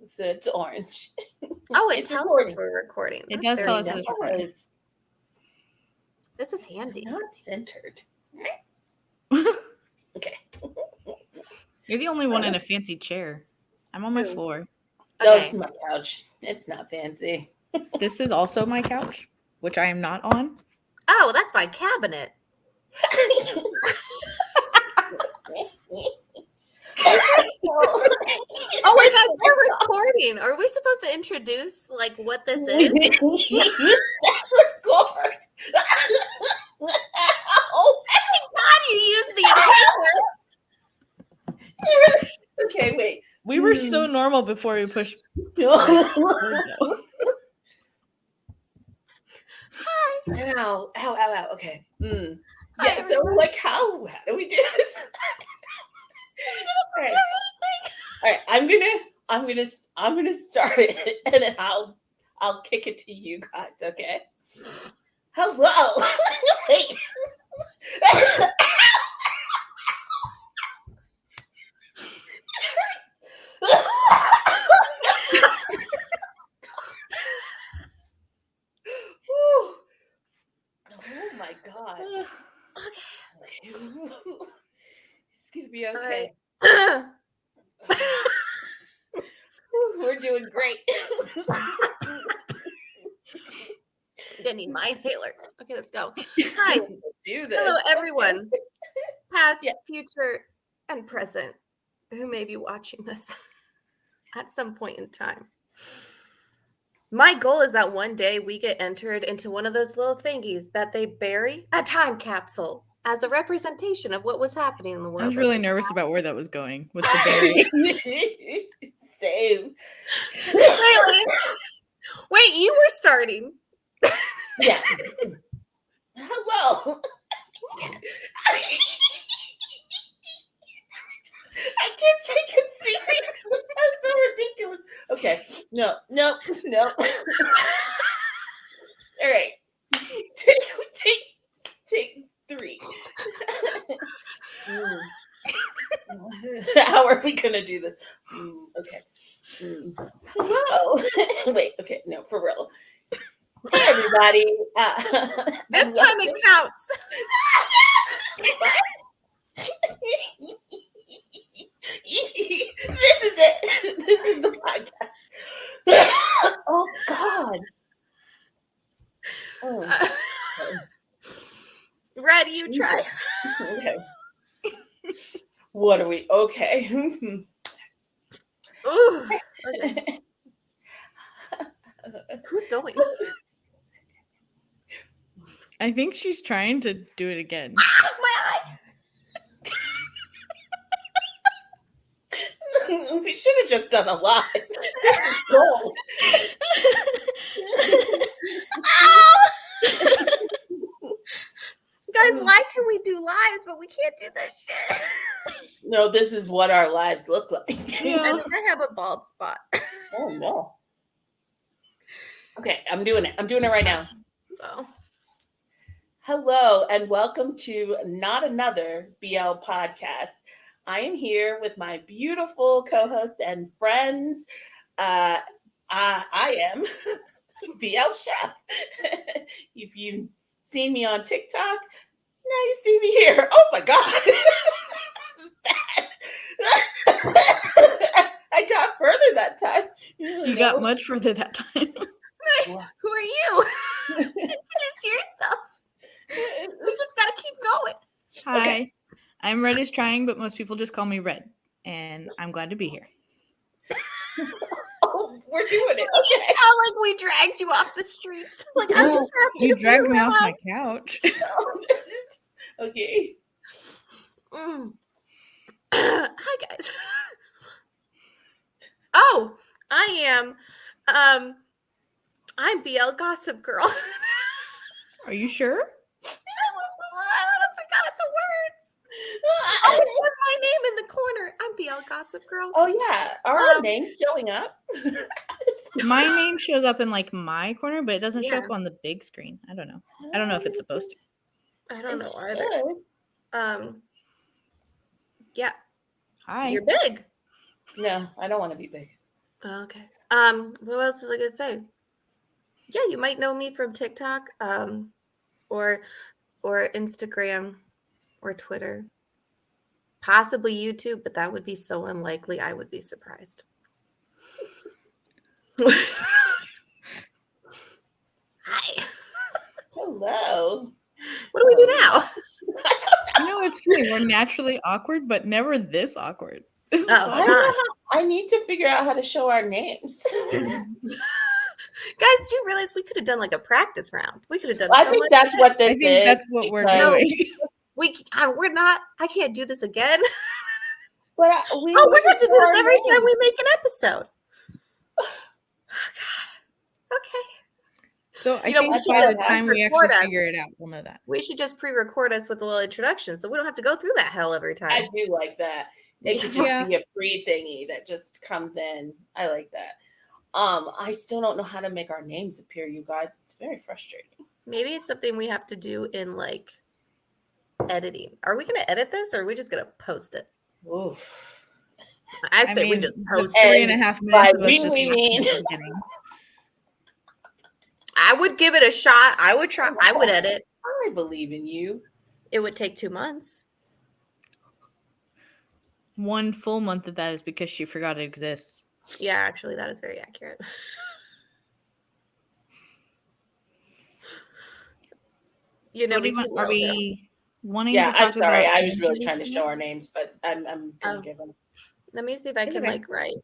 So it's orange. Oh, it It's tells us recording. we're recording. It That's does tell very us that nice. it's recording. Yes. This is handy. Not centered. Okay. You're the only one in a fancy chair. I'm on my Ooh. floor. That was Okay. my couch. It's not fancy. This is also my couch, which I am not on. Oh, that's my cabinet. Oh my gosh, we're recording. Are we supposed to introduce like what this is? Record. God, you used the eraser. Okay, wait. We were so normal before we pushed. Ow, ow, ow. Okay. Hi, Yeah. So, everyone. like, how do we do this? We All didn't right. prepare anything. All right. I'm gonna start it, and then I'll kick it to you guys. Okay. Hello. Wait. Whew. Oh my god. Okay. It's gonna be All okay. right. Whew, we're doing great. I'm gonna need my inhaler. Okay, let's go. Hi. Do this. Hello, everyone. Past, Yeah. future, and present who may be watching this at some point in time. My goal is that one day we get entered into one of those little thingies that they bury, a time capsule, as a representation of what was happening in the world. I was at really this nervous about where that was going with the berry. Same. Wait, you were starting. Yeah. Hello. I can't take it serious. That's so ridiculous. Okay. No. All right. Take 3. How are we gonna do this? Okay. Hello. Wait. Okay. No, for real. Hey, everybody. This time it counts. This is it. This is the podcast. Oh God. Oh. Red, you try. Okay. What are we? Okay. Ooh, okay. Who's going? I think she's trying to do it again. My eye. We should have just done a live. This is gold. Guys, why can we do lives but we can't do this shit? No, this is what our lives look like. Yeah. I think I have a bald spot. Oh no. Okay, I'm doing it. I'm doing it right now. Oh. Hello and welcome to Not Another BL podcast. I am here with my beautiful co-host and friends. I am BL Chef. If you've seen me on TikTok, now you see me here. Oh my God. This is bad. I got further that time. You got much further that time. Who are you? Introduce yourself. We just gotta keep going. Hi. Okay. I'm Red is trying, but most people just call me Red. And I'm glad to be here. Oh, we're doing it. It Okay. sound like we dragged you off the streets. Like I'm just happy You to dragged be me off around. my couch. No, this is okay. Hi guys. Oh, I am. I'm BL Gossip Girl. Are you sure? I forgot the words. Oh, it says my name in the corner. I'm BL Gossip Girl. Oh yeah, are our names showing up? My name shows up in like my corner, but it doesn't show Yeah. up on the big screen. I don't know. I don't know if it's supposed to. I don't know either. Good. Yeah. Hi. You're big. No, I don't want to be big. Okay. What else was I gonna say? Yeah, you might know me from TikTok, or Instagram or Twitter, possibly YouTube, but that would be so unlikely. I would be surprised. Hi. Hello. What do we do now? You know, it's funny. We're naturally awkward, but never this awkward. This is Oh, I don't fun. know God. how. I need to figure out how to show our names. Guys, did you realize we could have done like a practice round? We could have done I so think much. that's what this I think is that's what we're because, No, doing. we're not. I can't do this again. but we Oh, need we're to going to show do our this every time names. we make an episode. Oh, God. Okay. So I We think That's should by how the it just time happens. we actually pre-record us. figure it out, we'll know that. We should just pre-record us with a little introduction, so we don't have to go through that hell every I time. do like that. It could just Yeah. be a free thingy that just comes in. I like that. I still don't know how to make our names appear, you guys. It's very frustrating. Maybe it's something we have to do in like editing. Are we going to edit this, or are we just going to post it? Oof. I I say we mean, just the post it. 3.5 By minutes of us we, just we laughing mean at the beginning. I would give it a shot. I would try. I would edit. I believe in you. It would take 2 months. 1 full month of that is because she forgot it exists. Yeah, actually, that is very accurate. You So know what do me you too want? Are well, girl. we wanting Yeah, to I'm talk sorry. about I was fan really service trying to show tonight? our names, but I'm gonna Oh, give them. let me see if I It's can okay. like write.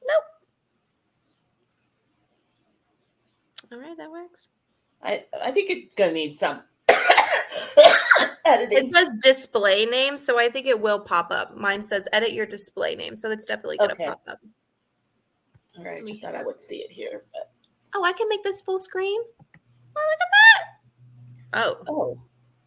Nope. All right, that works. I think it's gonna need some It editing. says display name, so I think it will pop up. Mine says edit your display name, so it's definitely going to Okay. pop up. All right, Let me just hit thought I it. would see it here, but Oh, I can make this full screen. Oh, look at that. Oh, oh,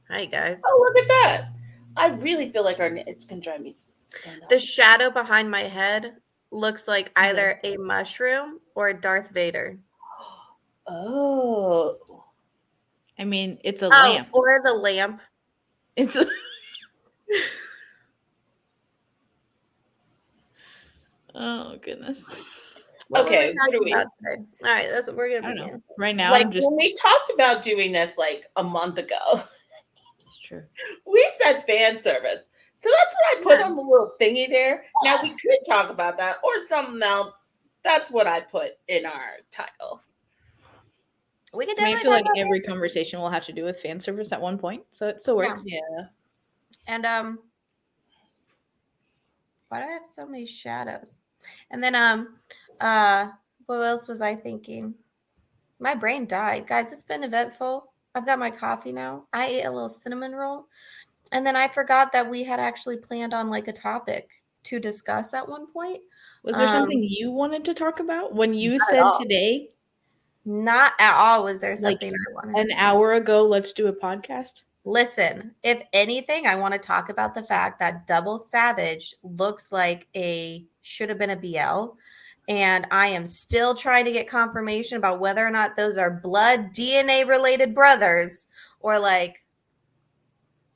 hi guys. look at that. I really feel like it's gonna drive me so nuts. The shadow behind my head looks like either a mushroom or Darth Vader. Oh, I mean, it's a Oh, lamp. or the lamp. It's a Oh goodness. What were we okay. What talking are we? about today? All right, that's what we're I gonna don't know. begin. Right now Like I'm just when we talked about doing this like a month ago, it's true. we said fan service. So that's what I put Yeah. on the little thingy there. Now we could talk about that or something else. That's what I put in our title. We could I mean, I definitely feel talk like about every that. conversation will have to do with fan service at one point, so it still works. Yeah. And why do I have so many shadows? And then what else was I thinking? My brain died. Guys, it's been eventful. I've got my coffee now. I ate a little cinnamon roll. And then I forgot that we had actually planned on like a topic to discuss at one point. Was there something you wanted to talk about when you Not at said all. today, Not at all was there like something I wanted. an hour ago, let's do a podcast? Listen, if anything, I want to talk about the fact that Double Savage looks like a should have been a BL. And I am still trying to get confirmation about whether or not those are blood DNA related brothers or like,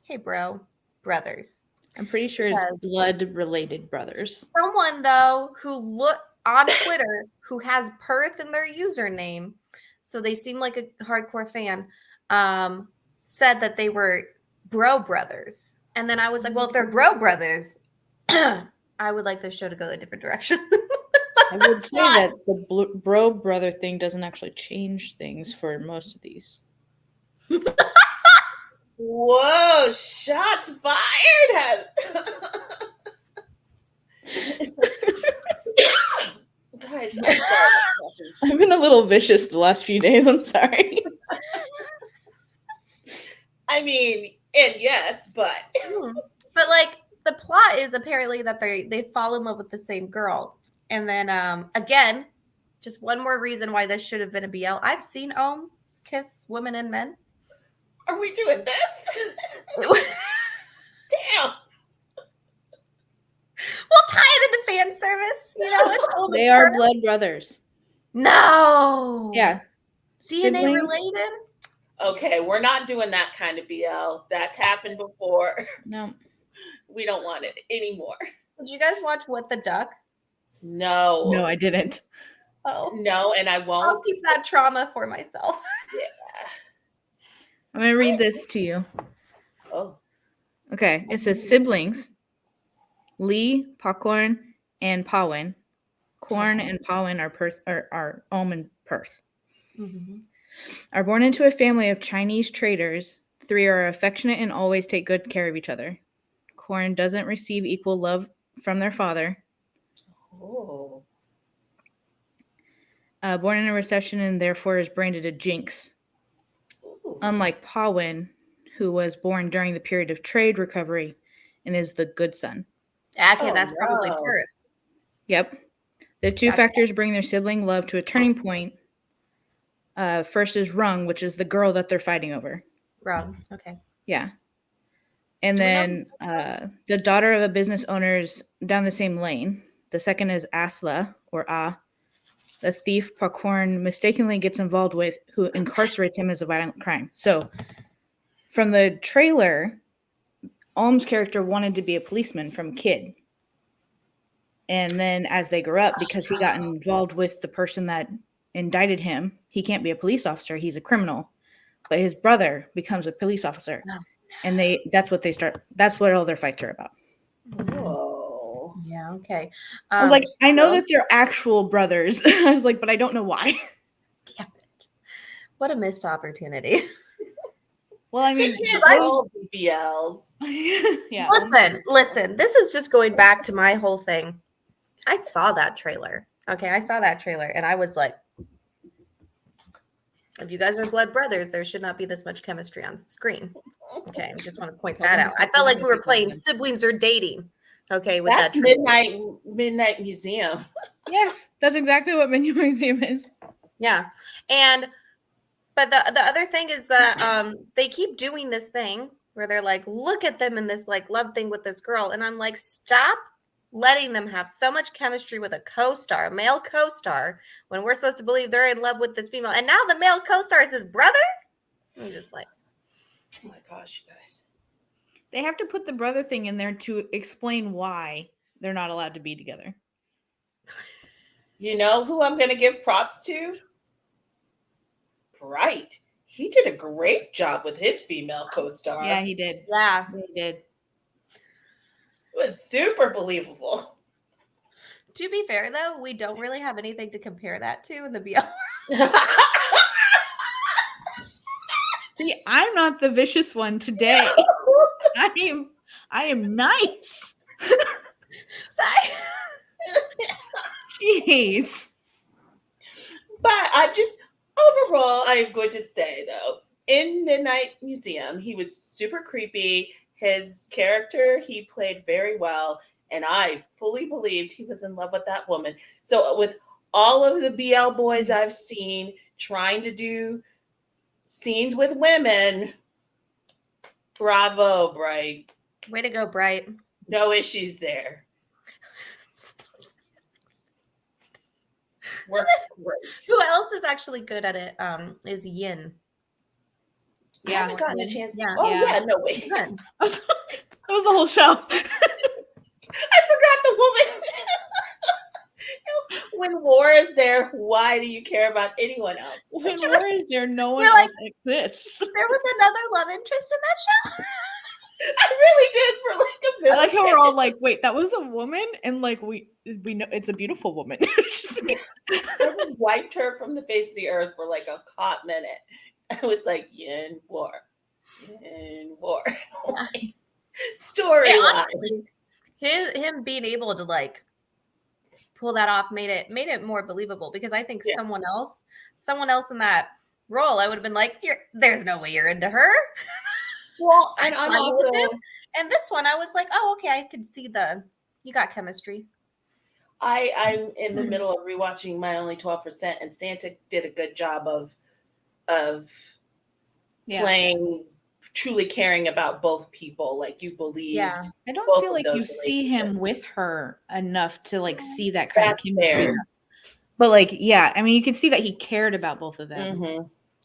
hey, bro, brothers. I'm pretty sure it's Because blood related brothers. someone, though, who look on Twitter who has Perth in their username, so they seem like a hardcore fan, said that they were bro brothers. And then I was like, well, if they're bro brothers, I would like the show to go a different direction. I would say that the bro brother thing doesn't actually change things for most of these. Whoa, shots fired. Guys, I'm sorry. I've been a little vicious the last few days. I'm sorry. I mean, and yes, but But like the plot is apparently that they fall in love with the same girl. And then again, just one more reason why this should have been a BL. I've seen Ohm kiss women and men. are we doing this? Damn. We'll tie it into fan service, you know. They are blood brothers. No. Yeah. DNA Siblings? related? Okay, we're not doing that kind of BL. That's happened before. No. We don't want it anymore. Did you guys watch What the Duck? No. No, I didn't. Oh, No, and I I'll won't. keep that trauma for myself. Yeah. I'm going to read this to you. Oh. Okay. It says siblings Lee, Popcorn, and Pawin. Corn and Pawin are Ohm and Perth. Mm-hmm. Are born into a family of Chinese traders. 3 are affectionate and always take good care of each other. Corn doesn't receive equal love from their father. Oh. Born in a recession and therefore is branded a jinx. Ooh. Unlike Pawin, who was born during the period of trade recovery and is the good son. Okay, Oh, that's probably no. Perth. Yep. The 2 Gotcha. factors bring their sibling love to a turning point. First is Rung, which is the girl that they're fighting over. Wrong. Okay. Yeah. And Do we know then the daughter of a business owner is down the same lane. The second is Asla, or Ah, the thief Pakorn mistakenly gets involved with, who incarcerates him as a violent crime. So, from the trailer, Alm's character wanted to be a policeman from kid. And then as they grew up, because he got involved with the person that indicted him, he can't be a police officer, he's a criminal. But his brother becomes a police officer. Oh, And that's what all their fights are about. Whoa. Yeah, okay. I was like, I know so- that they're actual brothers. I was like, but I don't know why. Damn it. What a missed opportunity. Well, I mean, They can't all BBLs. yeah. Listen, this is just going back to my whole thing. I saw that trailer. Okay, I saw that trailer and I was like, if you guys are blood brothers, there should not be this much chemistry on screen. Okay, I just want to point that out. I felt like we were playing siblings are dating. Okay, with That's that trailer. Midnight Museum. Yes, that's exactly what Menu Museum is. Yeah. But the other thing is that they keep doing this thing where they're like, look at them in this like love thing with this girl. And I'm like, stop letting them have so much chemistry with a co-star, a male co-star, when we're supposed to believe they're in love with this female. And now the male co-star is his brother? I'm just like, Oh my gosh, you guys. They have to put the brother thing in there to explain why they're not allowed to be together. You know who I'm going to give props to? Bright. He did a great job with his female co-star. Yeah, he did. yeah. He did. It was super believable. To be fair, though, we don't really have anything to compare that to in the BL. See, I'm not the vicious one today. I am nice. Sorry. Jeez. But overall, I'm going to say though, in Midnight Museum, he was super creepy. His character he played very well, and I fully believed he was in love with that woman. So with all of the BL boys I've seen trying to do scenes with women, bravo, Bright. Way to go, Bright. No issues there. We're great. Who else is actually good at it? Is Yin. I haven't gotten a Yin. chance. Yeah. Oh Yeah. yeah, no way. Good. That was the whole show. I forgot the woman. When war is there, why do you care about anyone else? When She war was- is there, no one we're like- else exists. There was another love interest in that show. I really did for like a I minute. like how we're all like, wait, that was a woman, and like we know it's a beautiful woman. I just wiped her from the face of the earth for like a hot minute. I was like, yin war. Storyline. Him being able to like pull that off made it more believable because I think Yeah. someone else in that role, I would have been like, there's no way you're into her. Well, and I'm I'm with also him. And this one, I was like, oh, okay, I could see you got chemistry. I'm in the middle of rewatching My Only 12%, and Santa did a good job of playing truly caring about both people. Like you believed. Yeah. I don't both feel of like those you see him relationships. with her enough to like see that kind of That's chemistry. fair. But like, yeah, I mean, you could see that he cared about both of them. Mm-hmm.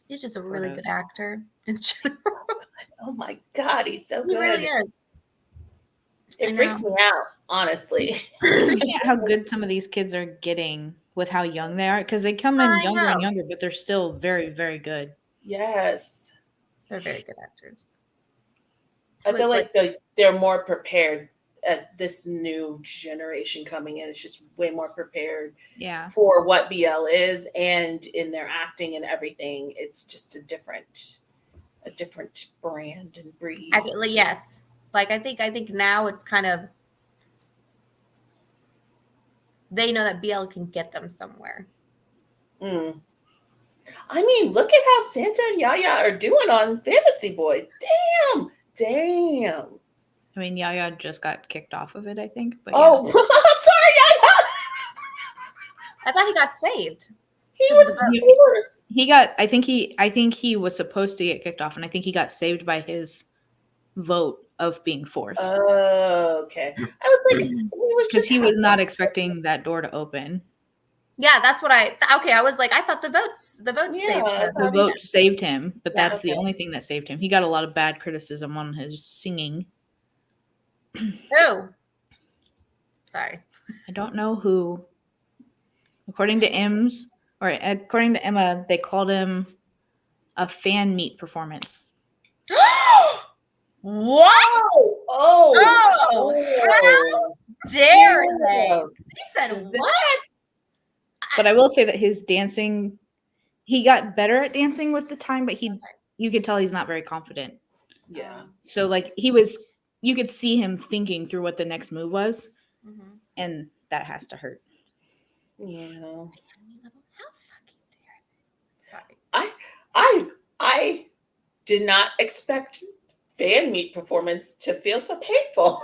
He's just a really of. good actor in general. Oh my God, he's so He good. really is. It I freaks know. me out. honestly. It's freaking out how good some of these kids are getting with how young they are, because they come in I younger and know. younger, but they're still very, very good. Yes. They're very good actors. I feel It's like, like they're more prepared as this new generation coming in. It's just way more prepared Yeah. for what BL is, and in their acting and everything. It's just a different brand and breed. like, yes. Like I think now it's kind of, they know that BL can get them somewhere. Mm. I mean, look at how Santa and Yaya are doing on Fantasy Boys. Damn, damn. I mean, Yaya just got kicked off of it, I think, but yeah. Oh, sorry, Yaya. I thought he got saved He because of the was vote. fourth. He got, I think he was supposed to get kicked off, and I think he got saved by his vote of being fourth. Oh, okay. I was like, he was Because just he was not expecting that door to open. Yeah, that's what okay, I was like, I thought the votes Yeah, saved I him. The thought he. vote saved him, but Yeah. that's the Okay. only thing that saved him. He got a lot of bad criticism on his singing. Oh. Sorry. I don't know who. According to Emma, they called him a fan meet performance. What? Oh, Oh, oh, how dare they? oh. They said what? That. But I will say that his dancing, he got better at dancing with the time, but you could tell he's not very confident. Yeah. So like you could see him thinking through what the next move was, Mhm. and that has to hurt. Yeah. How fucking dare they? Sorry. I I did not expect fan meet performance to feel so painful.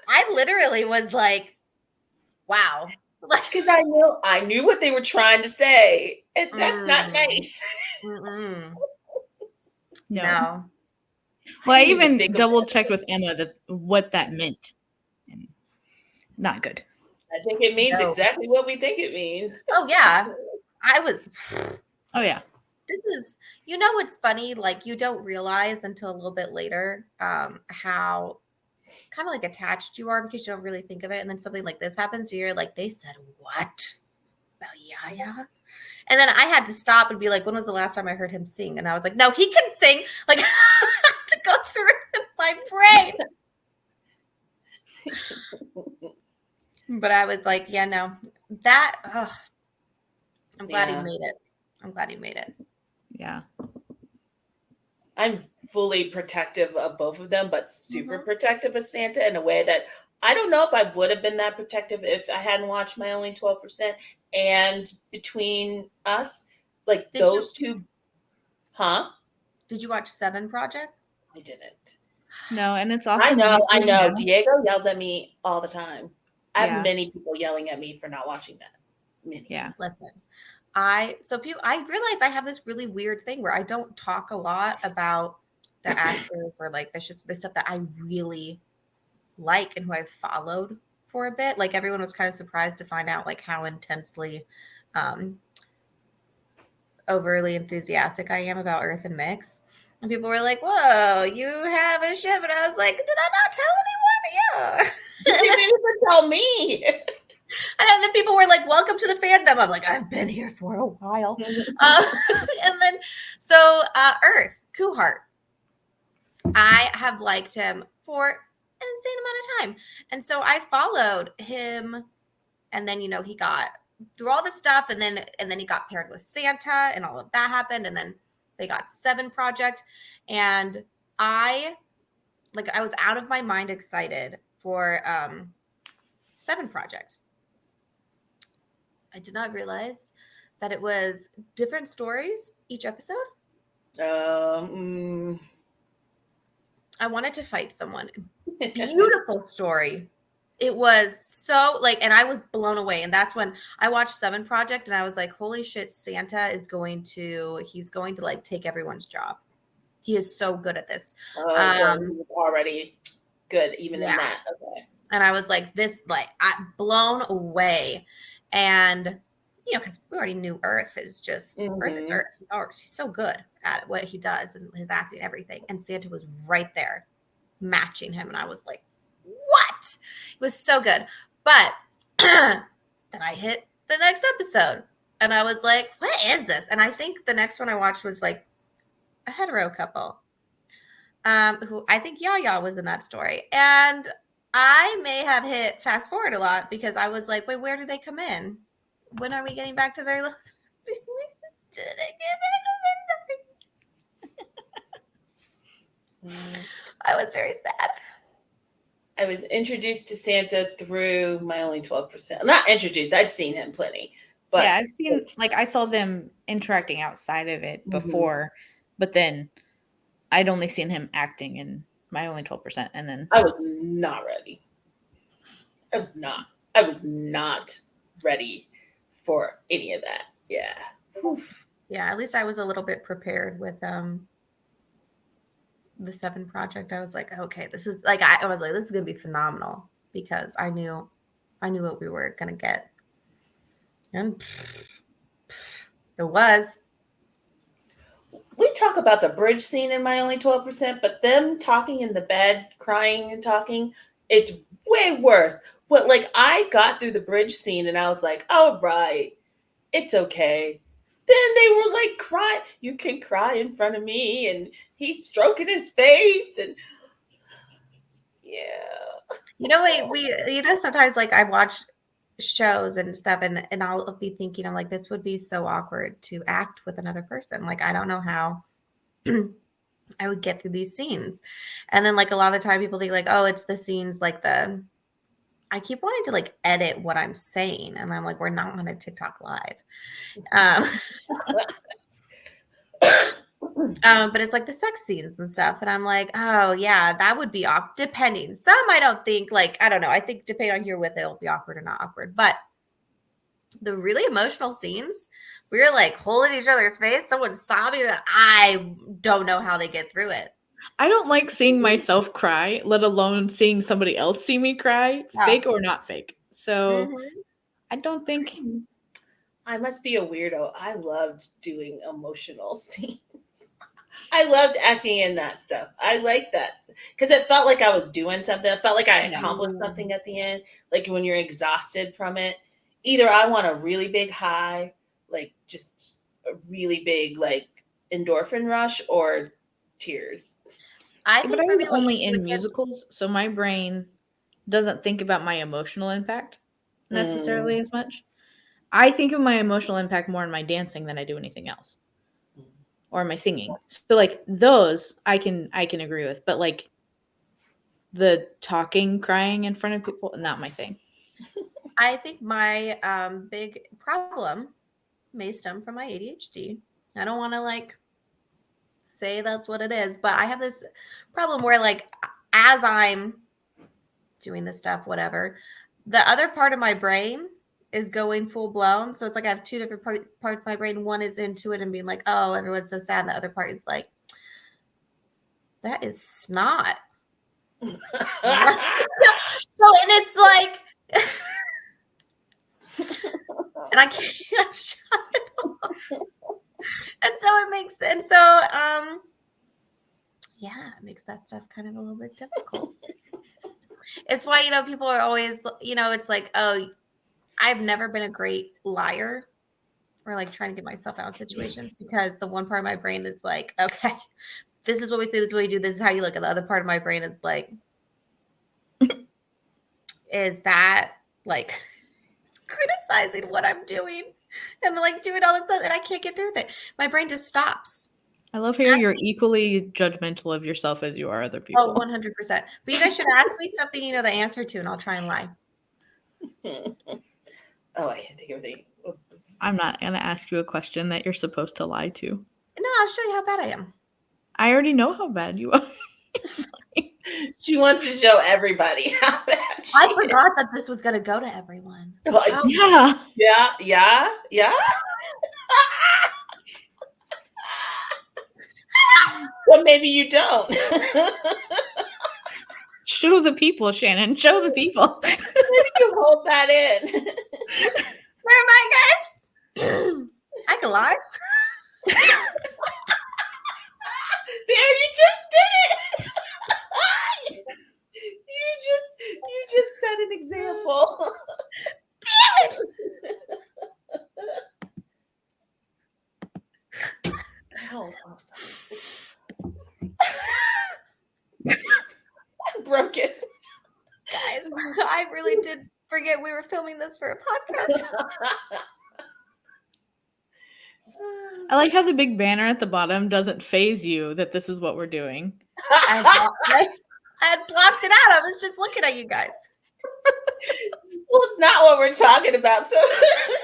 I literally was like, wow. Like, Because I knew what they were trying to say. And that's not nice. mm-mm. No. No. Well, I didn't even even think of double that. checked with Emma what that meant. And not good. I think it means No. exactly what we think it means. Oh yeah. I was Oh yeah. this is, what's funny, like you don't realize until a little bit later how kind of like attached you are because you don't really think of it, and then something like this happens, so you're like, they said what about Yaya? And then I had to stop and be like, when was the last time I heard him sing? And I was like, no, he can sing. Like, I have to go through it in my brain. But I was like, yeah, no, I'm glad he Yeah. made it. I'm glad he made it. Yeah. I'm fully protective of both of them, but super Mhm. protective of Santa in a way that I don't know if I would have been that protective if I hadn't watched my only 12%. And between us, like Did you those two, huh? watch Seven Project? I didn't. No, and it's off of YouTube I know. now. Diego yells at me all the time. I have Yeah. many people yelling at me for not watching that. Many. Yeah. Listen, I realize I have this really weird thing where I don't talk a lot about the actors or like the stuff that I really like and who I've followed for a bit. Like everyone was kind of surprised to find out like how intensely overly enthusiastic I am about Earth and Mix. And people were like, whoa, you have a ship. And I was like, did I not tell anyone? You Yeah. didn't even tell me. And then people were like, welcome to the fandom. I'm like, I've been here for a while. And then, so Earth, Kuhart, I have liked him for an insane amount of time. And so I followed him. And then, he got through all this stuff. And then he got paired with Santa and all of that happened. And then they got Seven Project. And I was out of my mind excited for Seven Project. I did not realize that it was different stories each episode. I wanted to fight someone. Beautiful story. It was so and I was blown away. And that's when I watched Seven Project and I was like, holy shit, Santa he's going to like take everyone's job. He is so good at this. So he was already good even in Yeah. that. Okay. And I was like, blown away. And, because we already knew Earth is just, Earth is Earth. He's so good at what he does and his acting and everything. And Santa was right there matching him. And I was like, what? It was so good. But then I hit the next episode and I was like, what is this? And I think the next one I watched was like a hetero couple. Who I think Yaya was in that story. And I may have hit fast forward a lot because I was like, wait, where do they come in? When are we getting back to their I was very sad. I was introduced to Santa through my only 12%. Not introduced, I'd seen him plenty. But yeah, I've seen, like, I saw them interacting outside of it before, but then I'd only seen him acting in my only 12%, and then I was not ready. I was not ready for any of that. Yeah. Oof. Yeah, at least I was a little bit prepared with the 7 project. I was like, okay, this is like I was like, this is gonna be phenomenal because I knew what we were gonna get. And it was. We talk about the bridge scene in my only 12%, but them talking in the bed, crying and talking, it's way worse. But like I got through the bridge scene and I was like, all right, it's okay. Then they were like crying. You can cry in front of me, and he's stroking his face, and yeah. You know, sometimes like I watch shows and stuff and I'll be thinking, I'm like, this would be so awkward to act with another person. Like, I don't know how I would get through these scenes. And then like a lot of the time people think like, oh, it's the scenes like I keep wanting to like edit what I'm saying. And I'm like, we're not on a TikTok live. But it's like the sex scenes and stuff. And I'm like, oh yeah, that would be awkward. Depending. Some I don't think like, I don't know. I think depending on who you're with, it'll be awkward or not awkward. But the really emotional scenes, we were like holding each other's face. Someone saw me that I don't know how they get through it. I don't like seeing myself cry, let alone seeing somebody else see me cry, fake or not fake. So I don't think I must be a weirdo. I loved doing emotional scenes. I loved acting in that stuff. I like that because it felt like I was doing something. It felt like I accomplished something at the end. Like when you're exhausted from it, either I want a really big high, like just a really big like endorphin rush, or tears. I think but I for was me, only in musicals, so my brain doesn't think about my emotional impact necessarily as much. I think of my emotional impact more in my dancing than I do anything else. Or my singing. So like those I can agree with, but like the talking, crying in front of people, not my thing. I think my big problem may stem from my ADHD. I don't want to like say that's what it is, but I have this problem where like as I'm doing this stuff, whatever, the other part of my brain is going full blown. So it's like I have 2 different parts of my brain. One is into it and being like, oh, everyone's so sad. And the other part is like, that is snot. So, and it's like, and I can't shut it off. And so it makes, and so, yeah, it makes that stuff kind of a little bit difficult. It's why, people are always, it's like, oh, I've never been a great liar or like trying to get myself out of situations because the one part of my brain is like, okay, this is what we say, this is what we do, this is how you look. And the other part of my brain is like, is that like criticizing what I'm doing and like doing all this stuff and I can't get through with it. My brain just stops. I love how you're equally judgmental of yourself as you are other people. Oh, 100%. But you guys should ask me something you know the answer to and I'll try and lie. Oh, I can't think of anything. I'm not going to ask you a question that you're supposed to lie to. No, I'll show you how bad I am. I already know how bad you are. She wants to show everybody how bad I forgot that this was going to go to everyone. Oh, Yeah. Well, maybe you don't. Show the people, Shannon. Show the people. Maybe you hold that in. Never mind, guys. I can lie. There, you just did it. Sorry. I'm broken. Guys, I really did forget we were filming this for a podcast. I like how the big banner at the bottom doesn't phase you that this is what we're doing. I had blocked it out. I was just looking at you guys. Well, it's not what we're talking about, so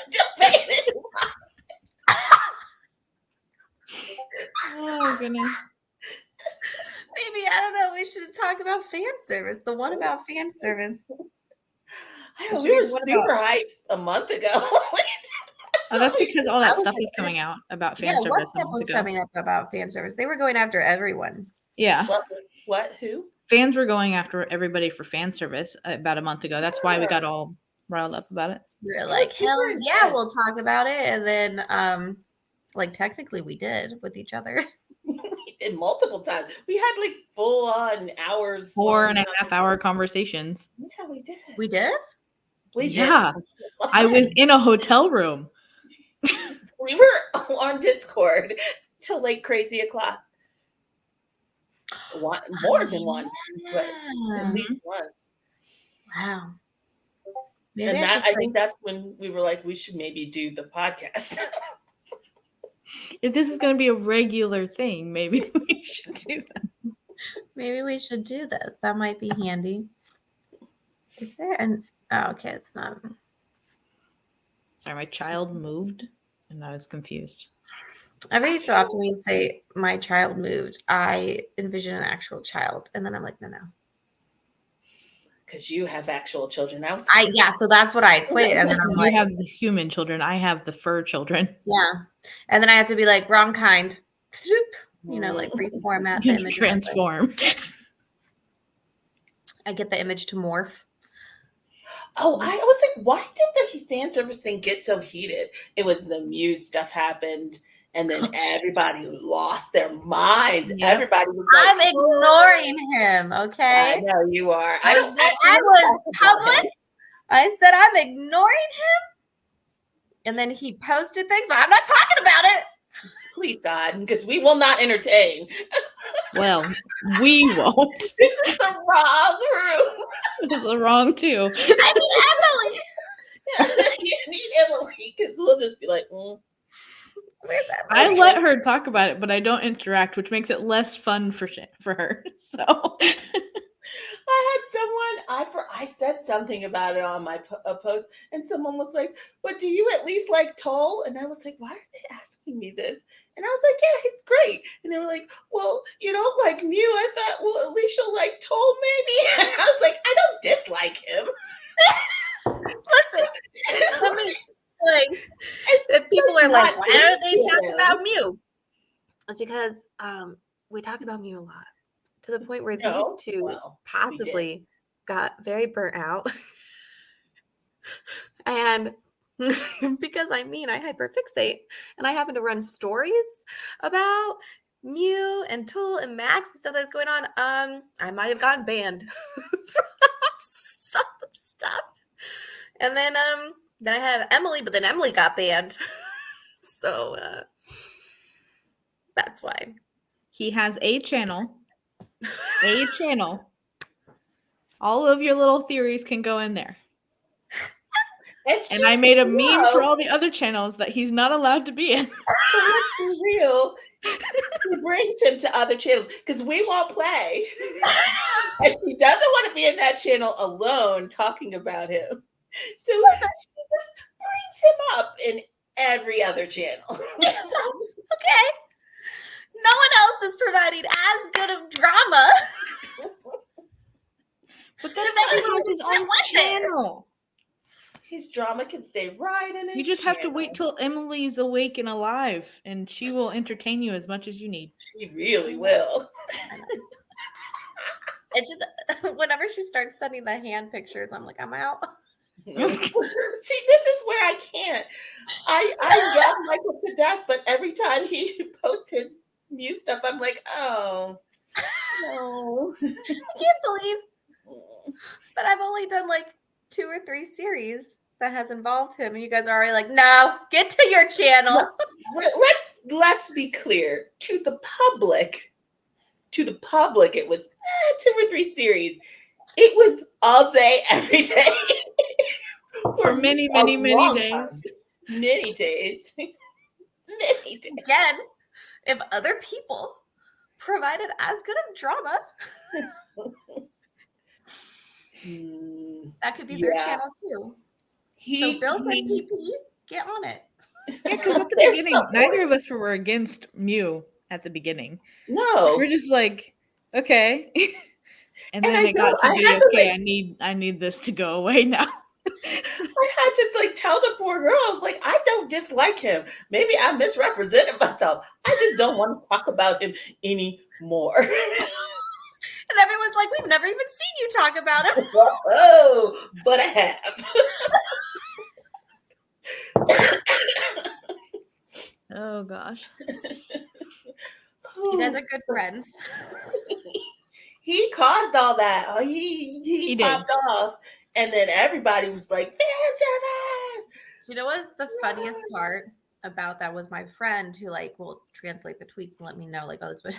debate it. Oh, goodness. Maybe, I don't know, we should talk about fan service. The one about fan service. I know, we were super hyped a month ago. Oh, that's because all that stuff like, was coming out about fan yeah, service. what stuff was coming up about fan service? They were going after everyone. Yeah. What? Who? Fans were going after everybody for fan service about a month ago. That's why we got all riled up about it. We were like, hell yeah, we'll talk about it. And then, like, technically we did with each other. We did multiple times. We had like full on hours. 4.5 hour conversations. Yeah, we did. We did? We did. Yeah. I was in a hotel room. We were on Discord till like crazy o'clock. More than once, but at least once. Wow. Maybe and I think that's when we were like, we should maybe do the podcast. If this is going to be a regular thing, maybe we should do that. Maybe we should do this. That might be handy. Is there an... Oh, okay, it's not. Sorry, my child moved, and I was confused. Every so often when you say my child moved, I envision an actual child, and then I'm like, no. Because you have actual children. So that's what I equate. And then I'm like, you have the human children. I have the fur children. Yeah, and then I have to be like, wrong kind. You know, like reformat the image. Transform. I get the image to morph. Oh, I was like, why did the fan service thing get so heated? It was the Muse stuff happened, and then everybody lost their minds. Yep. Everybody was like, I'm ignoring him, okay? I know you are. I was public. I said I'm ignoring him. And then he posted things, but I'm not talking about it. Please, God, because we will not entertain. Well, we won't. This is the wrong room. This is the wrong too. I need Emily. You need Emily, because we'll just be like, I let her talk about it, but I don't interact, which makes it less fun for her. So I had someone, I said something about it on my post, and someone was like, but do you at least like Toll? And I was like, why are they asking me this? And I was like, yeah, he's great. And they were like, well, you don't like Mew. I thought, well, at least you'll like Toll maybe. And I was like, I don't dislike him. Listen, let me like, people are like, why don't they talk about Mew? It's because we talk about Mew a lot, to the point where these two possibly got very burnt out. And because I hyperfixate, and I happen to run stories about Mew and Tool and Max and stuff that's going on, I might have gotten banned from some stuff. And then I have Emily, but then Emily got banned. So that's why. He has a channel. A channel. All of your little theories can go in there. And I made a meme for all the other channels that he's not allowed to be in. Let's be real. He brings him to other channels because we won't play. And she doesn't want to be in that channel alone talking about him. So she just brings him up in every other channel. Okay. No one else is providing as good of drama. But that's his own channel. His drama can stay right in it. You just have to wait till Emily's awake and alive, and she will entertain you as much as you need. She really will. It's just whenever she starts sending the hand pictures, I'm like, I'm out. See, this is where I can't. I love Michael to death, but every time he posts his Mew stuff, I'm like, oh, no. I can't believe. But I've only done like 2 or 3 series that has involved him, and you guys are already like, no, get to your channel. Let's let's be clear to the public. To the public, it was 2 or 3 series. It was all day, every day For me, many, a many, many long days. time. Many days. Many days. Again, if other people provided as good of drama, that could be their channel too. So Bill and PP, get on it. Yeah, because at the They're beginning, neither supportive. of us were against Mew at the beginning. No. We're just like, okay. And then I it got don't. to I be had to okay. like. I need this to go away now. I had to like tell the poor girl, I was like, I don't dislike him. Maybe I misrepresented myself. I just don't want to talk about him anymore. And everyone's like, we've never even seen you talk about him. Oh, but I have. Oh gosh. You guys are good friends. He caused all that. Oh, he popped off. And then everybody was like, fan service. You know what's the funniest part about that was my friend who like will translate the tweets and let me know like, oh, this was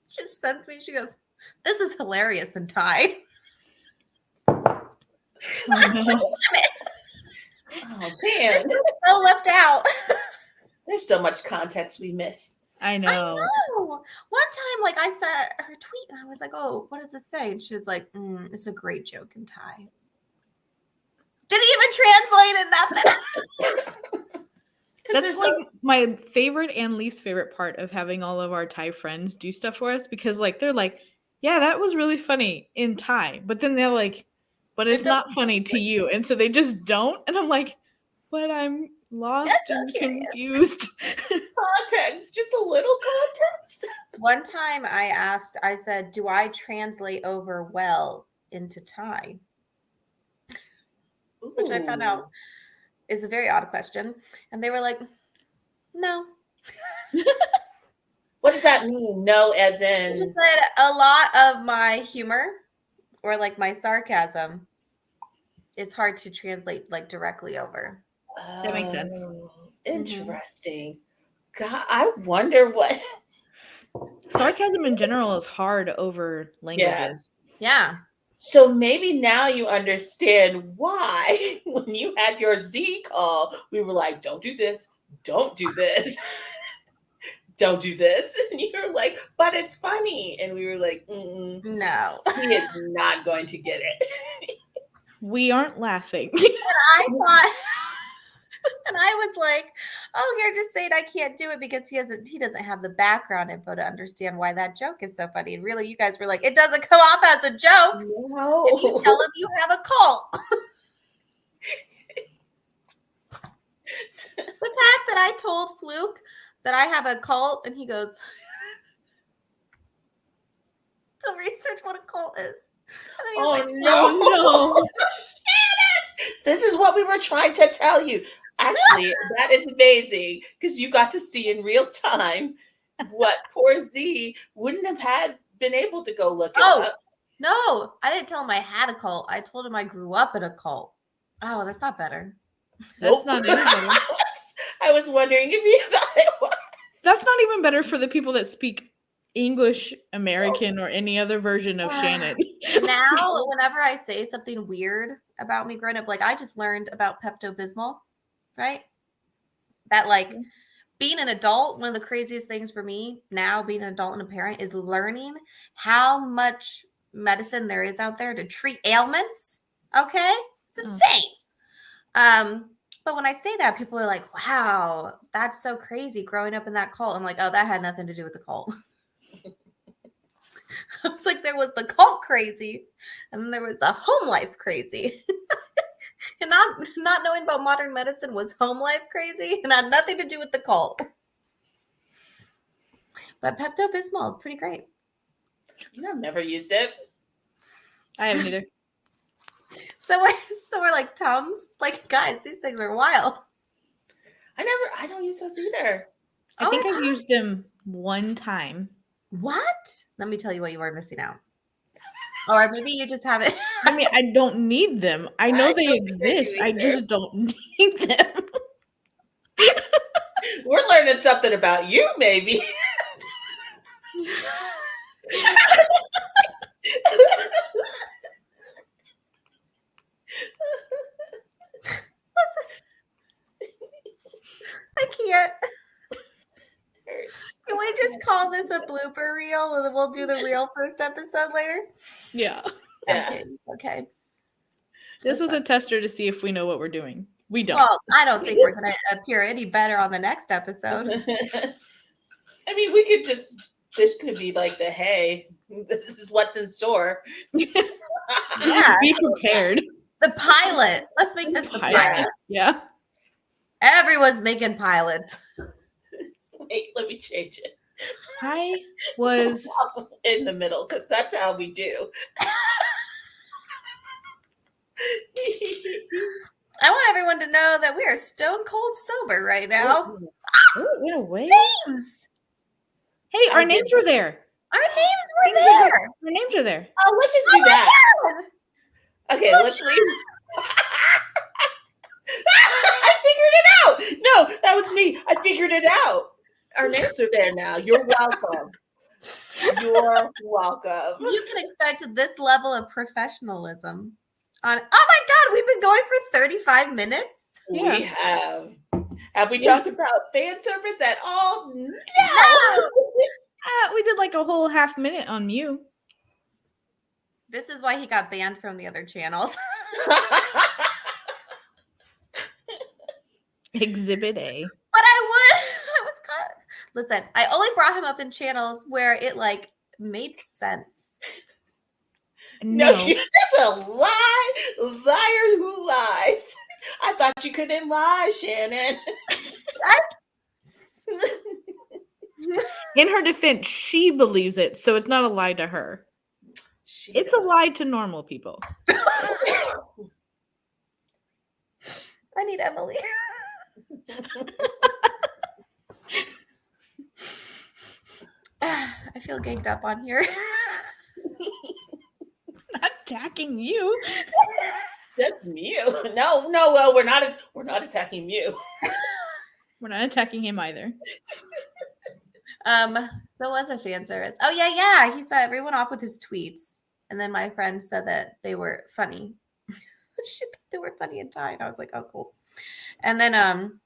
she just sends me, she goes, this is hilarious in Thai. Oh, no. Oh man. So left out. There's so much context we miss. I know. I know. One time, like I said her tweet and I was like, oh, what does it say? And she was like, it's a great joke in Thai. Didn't even translate it, nothing. That's like my favorite and least favorite part of having all of our Thai friends do stuff for us, because like they're like, yeah, that was really funny in Thai, but then they're like, but it's not funny to you, and so they just don't, and I'm like, but I'm lost and confused. Context, just a little context. One time I said, do I translate over well into Thai? Ooh. Which I found out is a very odd question. And they were like, no. What does that mean? No, as in? She said a lot of my humor or like my sarcasm is hard to translate like directly over. That makes sense. Interesting. God, I wonder what. Sarcasm in general is hard over languages. Yeah. So maybe now you understand why when you had your Z call, we were like, don't do this, don't do this, don't do this. And you were like, but it's funny. And we were like, no. He is not going to get it. We aren't laughing. And I thought, and I was like, oh, you're just saying I can't do it because he doesn't have the background info to understand why that joke is so funny. And really, you guys were like, it doesn't come off as a joke. No. If you tell him you have a cult. The fact that I told Fluke that I have a cult and he goes, to research what a cult is. Oh, like, no. This is what we were trying to tell you. Actually, that is amazing because you got to see in real time what poor Z wouldn't have been able to go look it up. No, I didn't tell him I had a cult. I told him I grew up in a cult. Oh, that's not better. That's not even better. I was wondering if you thought it was. That's not even better for the people that speak English, American, or any other version of Shannon. Now, whenever I say something weird about me growing up, like I just learned about Pepto-Bismol, right? That like being an adult, one of the craziest things for me now, being an adult and a parent, is learning how much medicine there is out there to treat ailments. Okay? It's insane. But when I say that, people are like, wow, that's so crazy growing up in that cult. I'm like, oh, that had nothing to do with the cult. I was like, there was the cult crazy, and then there was the home life crazy. And not knowing about modern medicine was home life crazy and had nothing to do with the cult. But Pepto-Bismol is pretty great. I've never used it. I haven't either. So we're like Tums. Like, guys, these things are wild. I don't use those either. I think I've used them one time. What? Let me tell you what you are missing out. Or maybe you just haven't. I mean, I don't need them. I know they exist. I just don't need them. We're learning something about you, maybe. I can't. Hurts. Can we just call this a blooper reel and then we'll do the real first episode later? Yeah. Yeah. Okay. Okay. This That's was a fine. tester to see if we know what we're doing. We don't. Well, I don't think we're going to appear any better on the next episode. I mean, we could just, this could be like the, hey, this is what's in store. Yeah. Be prepared. The pilot. Let's make this the pilot. Yeah. Everyone's making pilots. Wait, let me change it. I was in the middle, because that's how we do. I want everyone to know that we are stone cold sober right now. Oh, it went away. Names. Hey, our names were there. Our names were there. Our names are there. Oh, let's just do that. Okay, let's leave. I figured it out. No, that was me. I figured it out. Our names are there now. You're welcome. You're welcome. You can expect this level of professionalism on. Oh my God, we've been going for 35 minutes. We have. Have we talked about fan service at all? No. We did like a whole half minute on Mew. This is why he got banned from the other channels. Exhibit A. But I was caught. Listen, I only brought him up in channels where it like made sense. No, that's a lie. Liar who lies. I thought you couldn't lie, Shannon. In her defense, she believes it, so it's not a lie to her. It's a lie to normal people. I need Emily. I feel ganged up on here. Not attacking you. That's Mew. No, well, we're not attacking Mew. We're not attacking him either. There was a fan service. Oh yeah. He set everyone off with his tweets, and then my friend said that they were funny. She thought they were funny and tied. I was like, oh cool. And then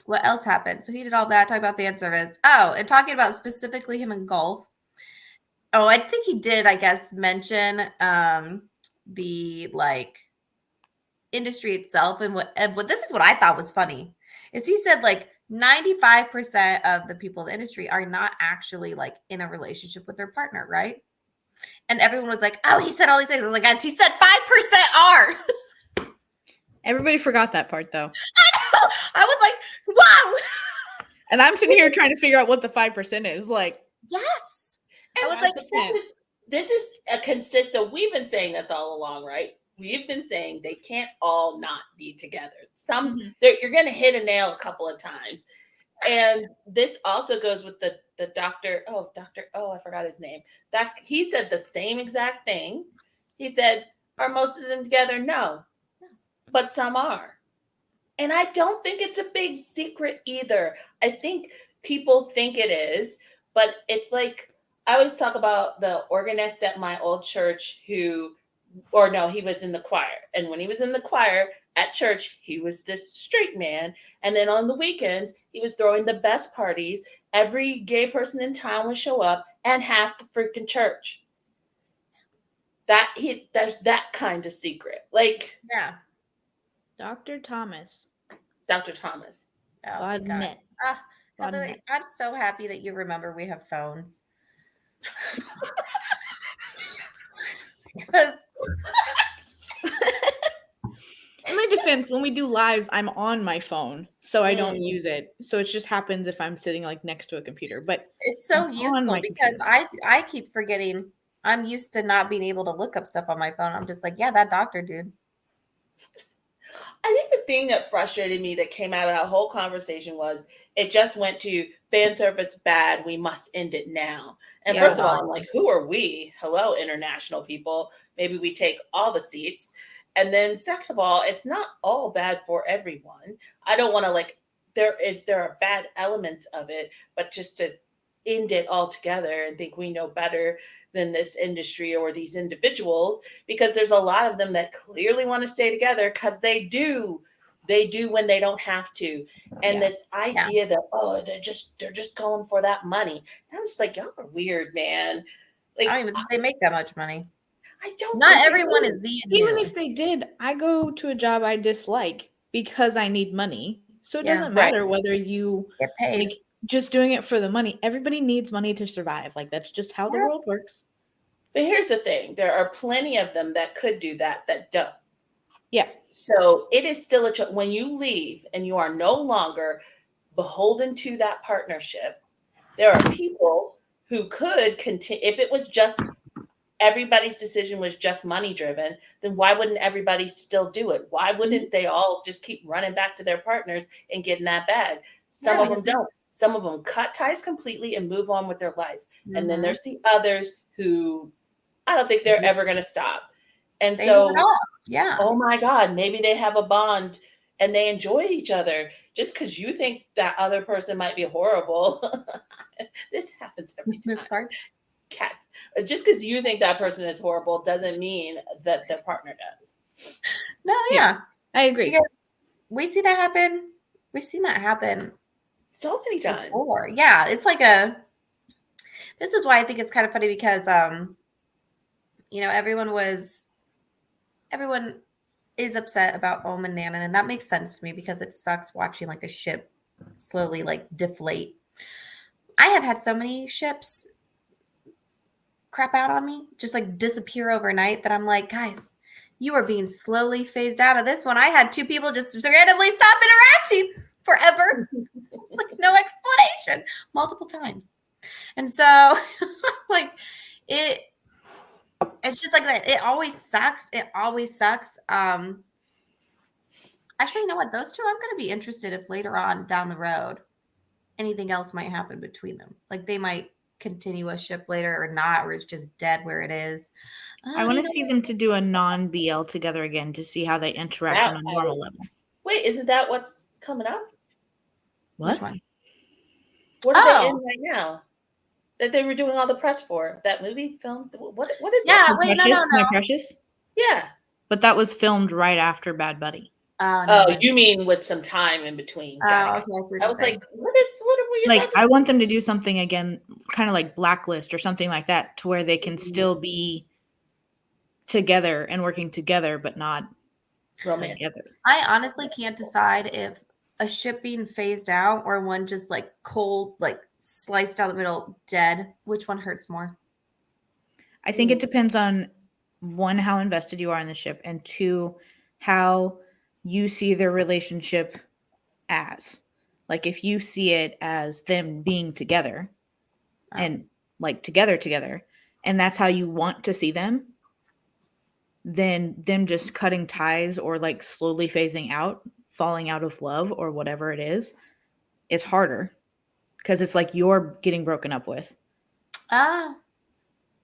what else happened? So he did all that, talking about fan service. Oh, and talking about specifically him in golf. Oh, I think he did, I guess, mention the like industry itself, and what this is what I thought was funny is he said like 95% of the people in the industry are not actually like in a relationship with their partner, right? And everyone was like, oh, he said all these things. I was like, guys, he said 5% are. Everybody forgot that part though. I know. I was like, wow. And I'm sitting here trying to figure out what the 5% is. Like, yes. And I was like, this is a consistent. We've been saying this all along, right? We've been saying they can't all not be together. You're going to hit a nail a couple of times. And this also goes with the doctor. I forgot his name. That he said the same exact thing. He said, are most of them together? No. But some are. And I don't think it's a big secret either. I think people think it is, but it's like, I always talk about the organist at my old church he was in the choir. And when he was in the choir at church, he was this straight man. And then on the weekends, he was throwing the best parties. Every gay person in town would show up and half the freaking church. There's that kind of secret. Like, yeah. Dr. Thomas. Oh, Bonnet. Heather, I'm so happy that you remember we have phones. Because in my defense, when we do lives, I'm on my phone, so I don't use it. So it just happens if I'm sitting like next to a computer. But it's so useful because I keep forgetting. I'm used to not being able to look up stuff on my phone. I'm just like, yeah, that doctor dude. I think the thing that frustrated me that came out of that whole conversation was it just went to fan service bad. We must end it now. And first of all, I'm like, who are we? Hello, international people. Maybe we take all the seats. And then second of all, it's not all bad for everyone. I don't want to there are bad elements of it, but just to end it all together and think we know better than this industry or these individuals, because there's a lot of them that clearly want to stay together because they do when they don't have to. And Yeah. this idea that, oh, they're just going for that money. I'm just like, y'all are weird, man. I Like, don't even think they make that much money. I don't Not think they everyone do. is the Even new. if they did, I go to a job I dislike because I need money. So it Yeah. doesn't Right. matter whether you Get paid. like just doing it for the money. Everybody needs money to survive. Like that's just how the Yeah. world works. But here's the thing, there are plenty of them that could do that that don't. Yeah. So it is still a choice. When you leave and you are no longer beholden to that partnership, there are people who could continue. If it was just everybody's decision was just money driven, then why wouldn't everybody still do it? Why wouldn't they all just keep running back to their partners and getting that bag? Some Yeah, of them don't. Some of them cut ties completely and move on with their life. And then Mhm. there's the others who I don't think they're ever going to stop. And They hit it so, off. Yeah. oh my God, maybe they have a bond and they enjoy each other. Just because you think that other person might be horrible, this happens every time. Sorry. Cat, just because you think that person is horrible doesn't mean that their partner does. No, Yeah. yeah. I agree. Because we see that happen. We've seen that happen So many times. before. Yeah. It's like this is why I think it's kind of funny because everyone is upset about Ohm and Nanon, and that makes sense to me because it sucks watching like a ship slowly like deflate. I have had so many ships crap out on me, just like disappear overnight, that I'm like, guys, you are being slowly phased out of this one. I had two people just randomly stop interacting forever, like no explanation, multiple times. And so like it's just like that. It always sucks. It always sucks. Actually, you know what? Those two, I'm going to be interested if later on down the road, anything else might happen between them. Like they might continue a ship later or not, or it's just dead where it is. I want to Either see way. them to do a non-BL together again to see how they interact That on a I normal would, level. wait, isn't that what's coming up? Which What? one? What are they in Oh, right now? That they were doing all the press for that movie film. What is yeah. it? My Wait, no, no, Precious, My no. Precious. Yeah. But that was filmed right after Bad Buddy. Oh, never Oh, mind. you mean with some time in between? Got Oh, it. okay. That's what I you're was saying. like, what are we Like about to I see? want them to do something again, kind of like Blacklist or something like that, to where they can Mhm. still be together and working together, but not Romantic. together. I honestly can't decide if a ship being phased out or one just like cold, like sliced down the middle, dead. Which one hurts more? I think it depends on one, how invested you are in the ship, and two, how you see their relationship as. Like if you see it as them being together Oh. and like together, and that's how you want to see them, then them just cutting ties or like slowly phasing out, falling out of love or whatever it is, it's harder because it's like you're getting broken up with. Ah,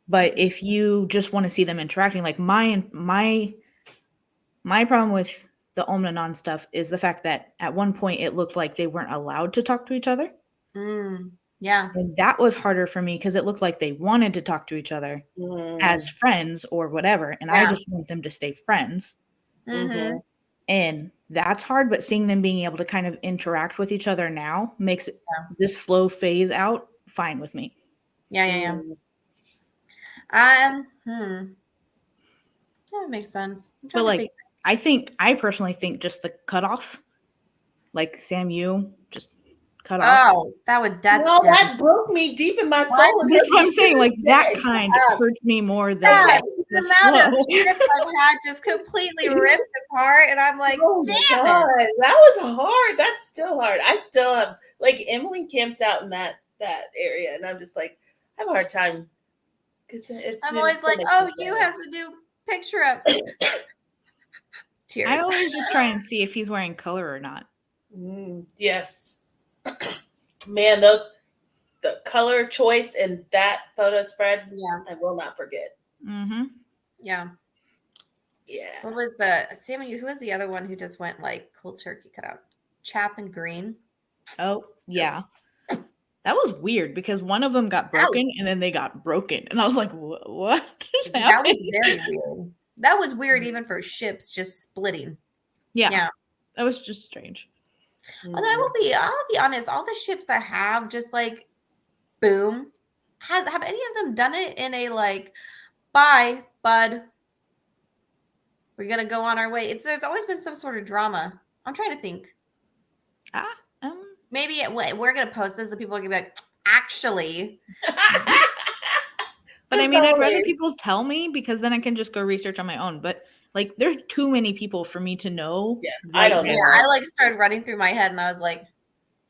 But if you just want to see them interacting, like my problem with the Omnanon stuff is the fact that at one point it looked like they weren't allowed to talk to each other. yeah. And that was harder for me because it looked like they wanted to talk to each other as friends or whatever. And I Yeah. just want them to stay friends. Mm-hmm. And that's hard, but seeing them being able to kind of interact with each other now makes this slow phase out fine with me. Yeah. That makes sense. I'm trying But to like think. I personally think just the cutoff, like Sam Yu just cut off. Oh, that No, that devastates. broke me deep in my What? soul. And That's what I'm to saying. Like this that day. kind hurts me more than Yeah, the the amount of slow. shit I've had just completely ripped apart, and I'm like, Oh my damn God, it. that was hard. That's still hard. I still have like Emily camps out in that area, and I'm just like, I have a hard time because it's I'm been always so like, much oh, you fun. has to do picture of tears. I always just try and see if he's wearing color or not. Yes, man, the color choice in that photo spread, Yeah. I will not forget. Mm-hmm. Yeah. Yeah, What was the Sam? Who was the other one who just went like cold turkey cutout? Chap and Green. Oh, yeah. That was weird because one of them got That, broken and then they got broken. And I was like, what is that happening? was very weird. That was weird even for ships just splitting. Yeah. Yeah. That was just strange. Although I'll be honest, all the ships that have just like boom, have any of them done it in a like, bye, bud, we're gonna go on our way? There's always been some sort of drama. I'm trying to think. Ah, Maybe we're gonna post this, the people are gonna be like, actually, but I As mean, I'd rather always. people tell me because then I can just go research on my own. But like, there's too many people for me to know Yeah, I right don't yeah, now. know. I like started running through my head and I was like,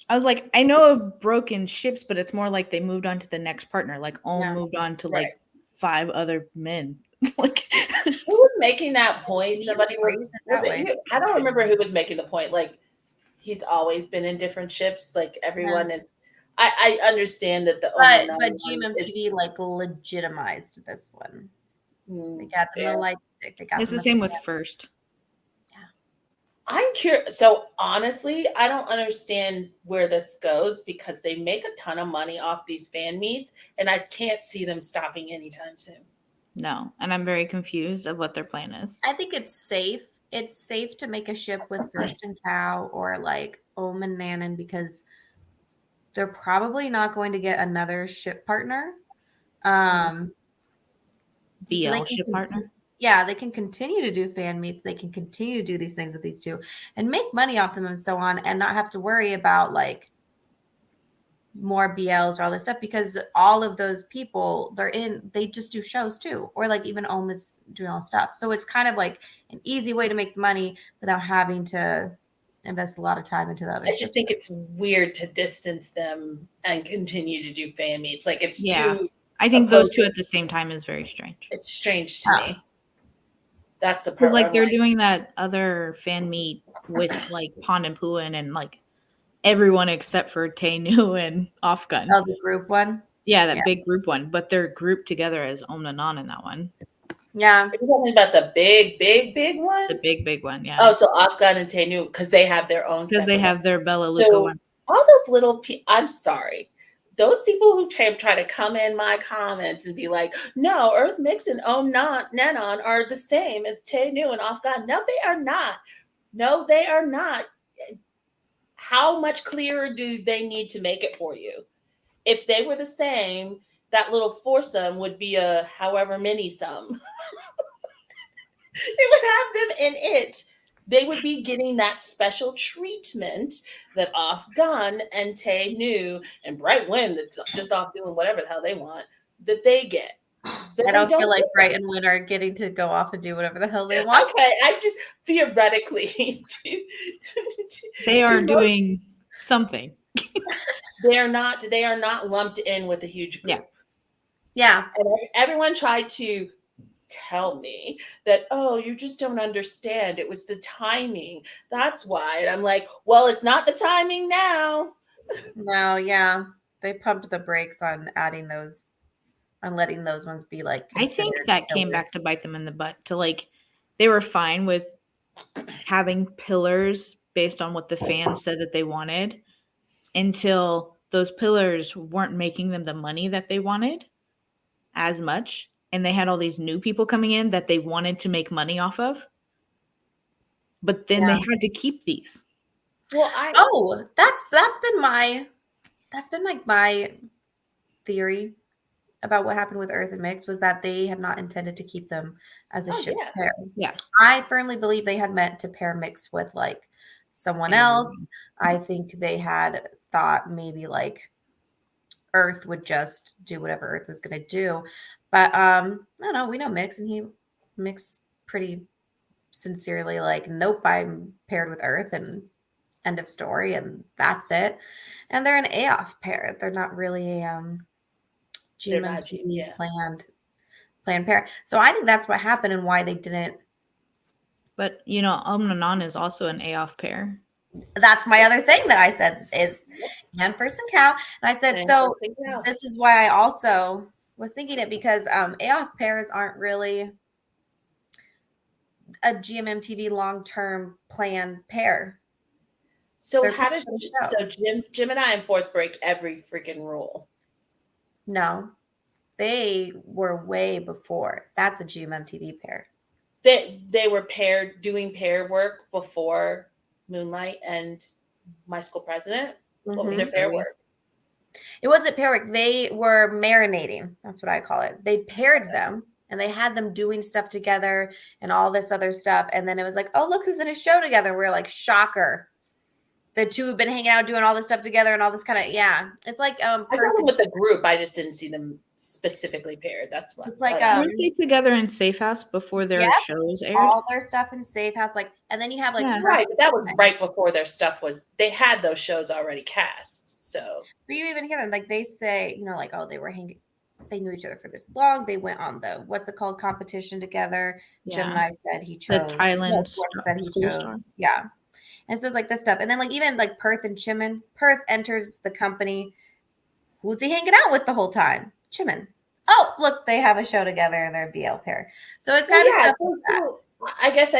I was like, I know of broken ships, but it's more like they moved on to the next partner. Like, Ohm yeah, moved on to Right. like 5 other men. Like, Who was making that point? you Somebody phrase was, it that way. I don't remember who was making the point. Like, he's always been in different ships. Like, Yeah. everyone is. I understand that the But Omanam one is. GMMTV like legitimized this one. They got them the Fair. light stick. They got it's them the the same with First. I'm curious. So honestly, I don't understand where this goes because they make a ton of money off these fan meets, and I can't see them stopping anytime soon. No. And I'm very confused of what their plan is. I think it's safe. It's safe to make a ship with First and Cow or like Ohm and Nanan because they're probably not going to get another ship partner. Um, so they BL can ship continue. partner. Yeah, they can continue to do fan meets. They can continue to do these things with these two and make money off them and so on, and not have to worry about like more BLs or all this stuff because all of those people they just do shows too, or like even Ohm is doing all stuff. So it's kind of like an easy way to make money without having to invest a lot of time into the other I just ships. think it's weird to distance them and continue to do fan meets. Like it's Yeah. too I think those two opposing. at the same time is very strange. It's strange to Oh, me. That's the Because part where like I'm they're like, doing that other fan meet with like Pond and Puin and like everyone except for Tainu and Offgun. oh, the group one. Yeah, Yeah, that big group one. But they're grouped together as Om Nanan in that one. yeah. are you talking about the big The one? big one, yeah. Oh, so Afghan and Tainu because they have their own Because they separate one. have their Bella Luca So one. all those little I'm sorry. Those people who try to come in my comments and be like, no, Earth Mix and Nanon are the same as Tainu and Afghan. No, they are not. No, they are not. How much clearer do they need to make it for you? If they were the same, that little foursome would be a however many sum. It would have them in it. They would be getting that special treatment that Off Gun and Tay New and Bright Wind, that's just off doing whatever the hell they want, that they get. That I they don't feel don't like get Bright that. and Win are getting to go off and do whatever the hell they want. Okay, I'm just theoretically They are to most, doing something. they are not lumped in with a huge Yeah. group. Yeah, And everyone tried to tell me that, oh, you just don't understand. It was the timing. That's why. And I'm like, well, it's not the timing now. no, yeah. They pumped the brakes on adding those, on letting those ones be like I think considered that came killers. back to bite them in the butt to like they were fine with having pillars based on what the fans said that they wanted until those pillars weren't making them the money that they wanted as much and they had all these new people coming in that they wanted to make money off of but then they Yeah. had to keep these. Well, Oh, that's been like my theory about what happened with Earth and Mix was that they had not intended to keep them as a oh ship yeah. pair. Yeah. I firmly believe they had meant to pair Mix with like someone else. I think they had thought maybe like Earth would just do whatever Earth was going to do. But I don't know, we know Mix and he Mix pretty sincerely like, nope, I'm paired with Earth and end of story and that's it. And they're an AOF pair. They're not really a They're not, GMMTV yeah. planned pair. So I think that's what happened and why they didn't. But you know, Nanan is also an AOF pair. That's my other thing that I said is and First and Cow. And I said, And so first thing out. this is why I also was thinking it because AOF pairs aren't really a GMMTV long-term planned pair. So They're how paid does for the show. so Gemini and Fourth break every freaking rule? No, they were way before. That's a GMMTV pair. They were paired doing pair work before Moonlight and My School President. What was Mhm. their So, pair yeah. work? It wasn't pair work. They were marinating. That's what I call it. They paired Okay. them and they had them doing stuff together and all this other stuff. And then it was like, oh, look who's in a show together. We're like, shocker. The two have been hanging out doing all this stuff together and all this kind of, yeah. It's like I saw Perth. them with the group. I just didn't see them specifically paired. That's what. It's like Weren't they together in Safe House before their Yep. shows aired? all their stuff in Safe House. Like, and then you have like Yeah. Perth. right, but that was right before their stuff was. They had those shows already cast. So But you even hear them like they say, you know, like, oh, they were hanging, they knew each other for this long. They went on the what's it called competition together. Yeah. Gemini said he The chose. Thailand Of course, said he school chose. star. Yeah, and so it's like this stuff, and then like even like Perth and Chimin. Perth enters the company. Who's he hanging out with the whole time? Chimin. Oh, look, they have a show together and they're a BL pair. So it's kind of stuff like that. so I guess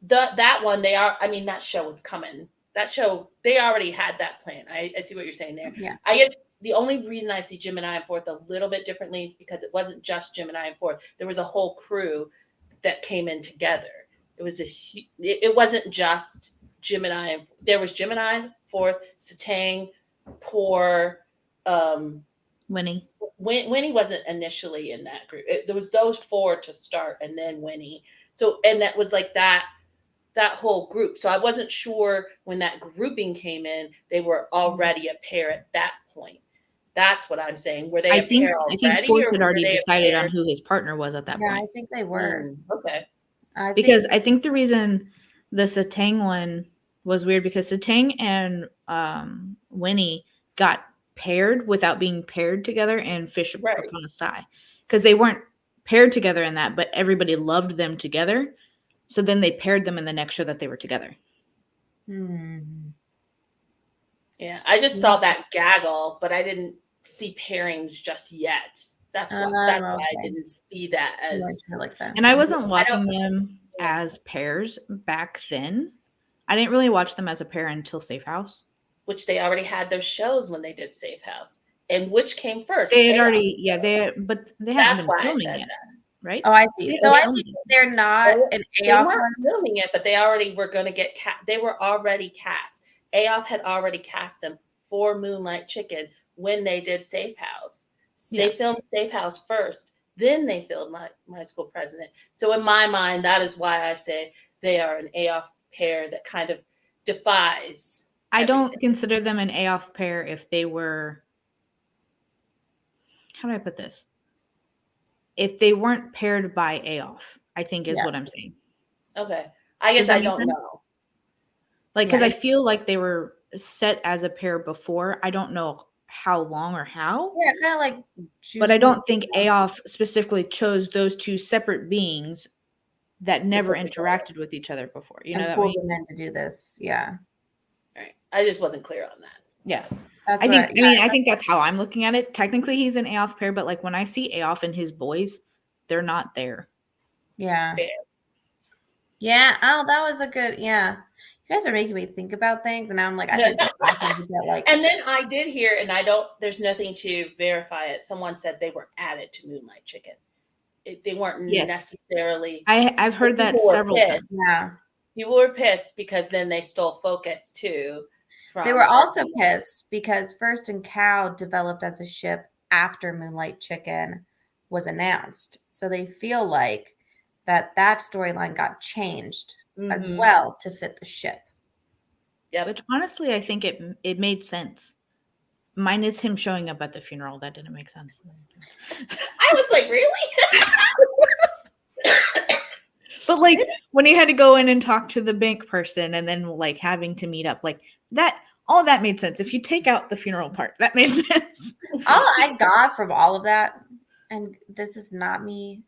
that one they are. I mean, that show was coming. That show they already had that plan. I see what you're saying there. Yeah. I guess the only reason I see Gemini and Fourth a little bit differently is because it wasn't just Gemini and Fourth. There was a whole crew that came in together. It was it wasn't just Gemini and there was Gemini, Fourth, Satang, Poor, Winnie. Winnie wasn't initially in that group. There was those four to start, and then Winnie. So, and that was like that whole group. So I wasn't sure when that grouping came in, they were already a pair at that point. That's what I'm saying. Were they a pair I think already, Fourth or had were already they a decided pair? on who his partner was at that Yeah, I point. think they were. Okay. Because I think the reason the Satang one was weird because Satang and Winnie got paired without being paired together in Fish Right. Upon a Sty. Because they weren't paired together in that, but everybody loved them together. So then they paired them in the next show that they were together. Yeah, I just saw that gaggle, but I didn't see pairings just yet. That's why I okay. didn't see that You as. weren't sure like that. And I wasn't I watching don't. them as pairs back then. I didn't really watch them as a pair until Safe House. Which they already had their shows when they did Safe House, and which came first? They had AOF. already, but they hadn't That's been why I filming said yet, that. right? Oh, I see. They So hadn't I filmed think it. they're not an They AOF weren't one. filming it, but they already were going to get cast. They were already cast. AOF had already cast them for Moonlight Chicken when they did Safe House. Yeah. They filmed Safe House first, then they filmed My School President. So in my mind, that is why I say they are an AOF pair that kind of defies. I don't everything. consider them an AOF pair if they were. How do I put this? If they weren't paired by AOF, I think is what I'm saying. Okay. I guess that I make don't sense? know. Like, because I feel like they were set as a pair before. I don't know how long or how. Yeah, kind of like. But I don't think AOF specifically chose those two separate beings that never interacted with each other before. You know and that pull way? them in to do this. Yeah. Right. I just wasn't clear on that. So. Yeah. That's I think. right. I think that's how I'm looking at it. Technically, he's an AOF pair, but like when I see AOF and his boys, they're not there. Yeah. Fair. Yeah. Oh, that was a good. Yeah. You guys are making me think about things, and now I'm like, I think like. And then I did hear, and I don't. There's nothing to verify it. Someone said they were added to Moonlight Chicken. They weren't necessarily. I've heard that several times. Yeah. People were pissed because then they stole focus too. They were also pissed because First and Cow developed as a ship after Moonlight Chicken was announced. So they feel like that storyline got changed as well to fit the ship. Yeah. Which honestly, I think it made sense. Minus him showing up at the funeral. That didn't make sense. I was like, really? But like when he had to go in and talk to the bank person and then like having to meet up, like that, all that made sense. If you take out the funeral part, that made sense. All I got from all of that, and this is not me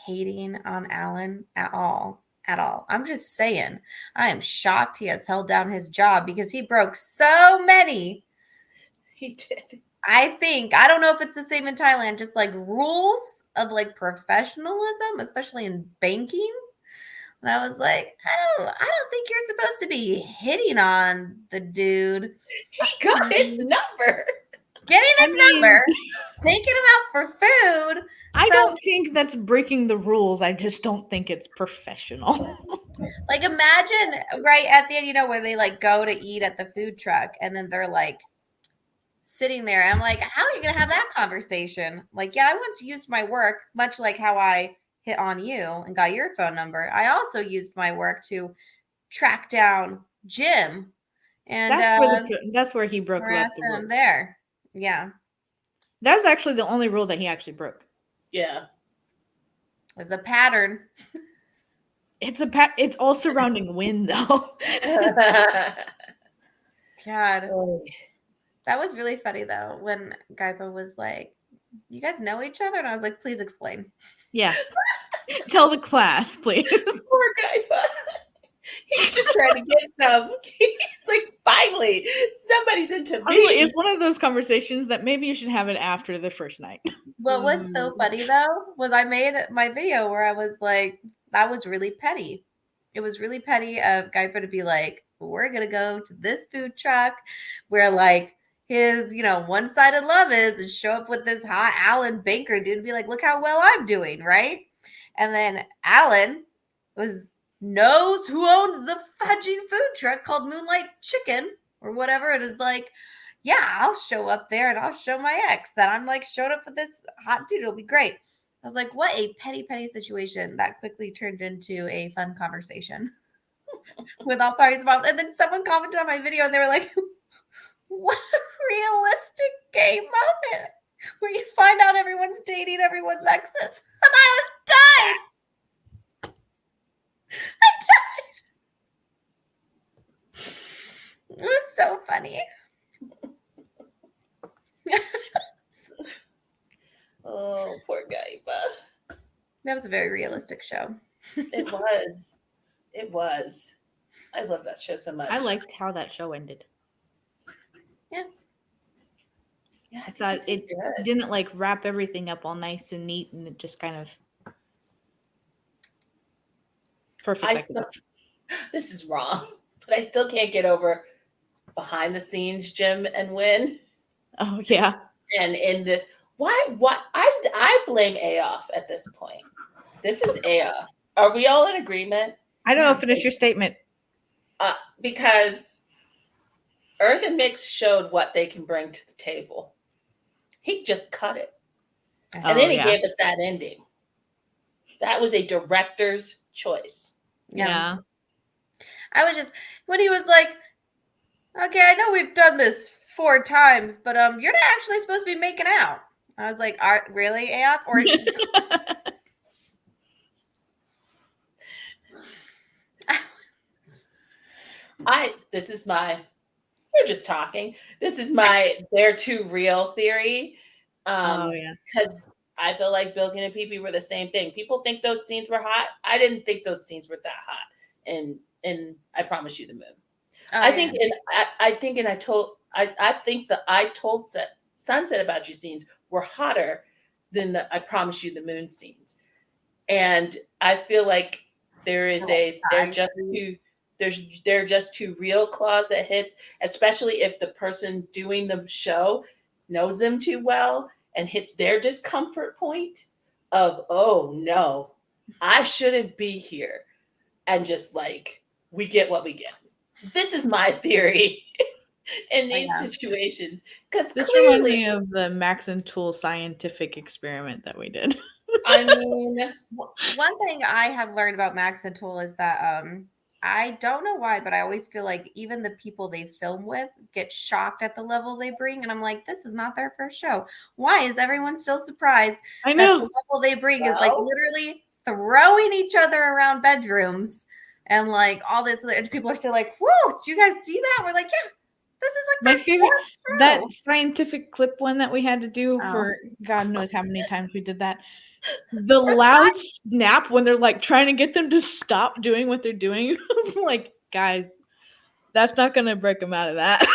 hating on Alan at all. I'm just saying, I am shocked he has held down his job because he broke so many. He did. I don't know if it's the same in Thailand, just like rules of like professionalism, especially in banking. And I was like, I don't think you're supposed to be hitting on the dude. He got his number. Getting I his mean, number, taking him out for food. I So, don't think that's breaking the rules. I just don't think it's professional. like, imagine right at the end, where they like go to eat at the food truck and then they're like sitting there. I'm like, how are you going to have that conversation? Like, yeah, I once used my work, much like how I hit on you and got your phone number. I also used my work to track down Jim and That's where he broke harass the him rules. there. Yeah. That was actually the only rule that he actually broke. Yeah. It's a pattern. It's all surrounding Win though. God. Oh, That was really funny though when Gaipa was like, "You guys know each other?" And I was like, "Please explain." Yeah. Tell the class, please. poor guy. He's just trying to get some. He's like, finally, somebody's into Honestly, me. it's one of those conversations that maybe you should have it after the first night. What was so funny though was I made my video where I was like, that was really petty. It was really petty of Gaipa to be like, we're gonna go to this food truck where like his, one-sided love is and show up with this hot Alan Banker dude and be like, look how well I'm doing, right? And then Alan knows who owns the fudging food truck called Moonlight Chicken or whatever. It is like, yeah, I'll show up there and I'll show my ex that I'm like showed up with this hot dude. It'll be great. I was like, what a petty, petty situation that quickly turned into a fun conversation with all parties involved. And then someone commented on my video and they were like, what a realistic gay moment where you find out everyone's dating everyone's exes. And I was died. It was so funny. Oh, poor guy. That was a very realistic show. It was. It was. I love that show so much. I liked how that show ended. Yeah. Yeah, I thought it didn't like wrap everything up all nice and neat, and it just kind of perfect. This is wrong, but I still can't get over behind the scenes Jim and Win. Oh yeah. And in the why I blame Aof at this point. This is Aof. Are we all in agreement? I don't know. Finish your statement. Because Earth and Mix showed what they can bring to the table. He just cut it. And then he gave us that ending. That was a director's choice. Yeah. I was just, when he was like, okay, I know we've done this 4 times, but you're not actually supposed to be making out. I was like, really, AF? Or we're just talking. This is my they're too real theory. Because I feel like Bilkin and Pee were the same thing. People think those scenes were hot. I didn't think those scenes were that hot. And I Promise You the Moon. I think the I Told Sunset About You scenes were hotter than the I Promise You the Moon scenes. And I feel like there are just too real clause that hits, especially if the person doing the show knows them too well and hits their discomfort point of, oh no, I shouldn't be here. And just like, we get what we get. This is my theory in these situations. Because this reminds me of the Max and Tool scientific experiment that we did. I mean, one thing I have learned about Max and Tool is that I don't know why, but I always feel like even the people they film with get shocked at the level they bring. And I'm like, this is not their first show. Why is everyone still surprised that the level they bring is like literally throwing each other around bedrooms and like all this? People are still like, whoa, did you guys see that? We're like, yeah, this is like my favorite, that scientific clip one that we had to do for God knows how many times we did that. The loud snap when they're like trying to get them to stop doing what they're doing. Like, guys, that's not gonna break them out of that.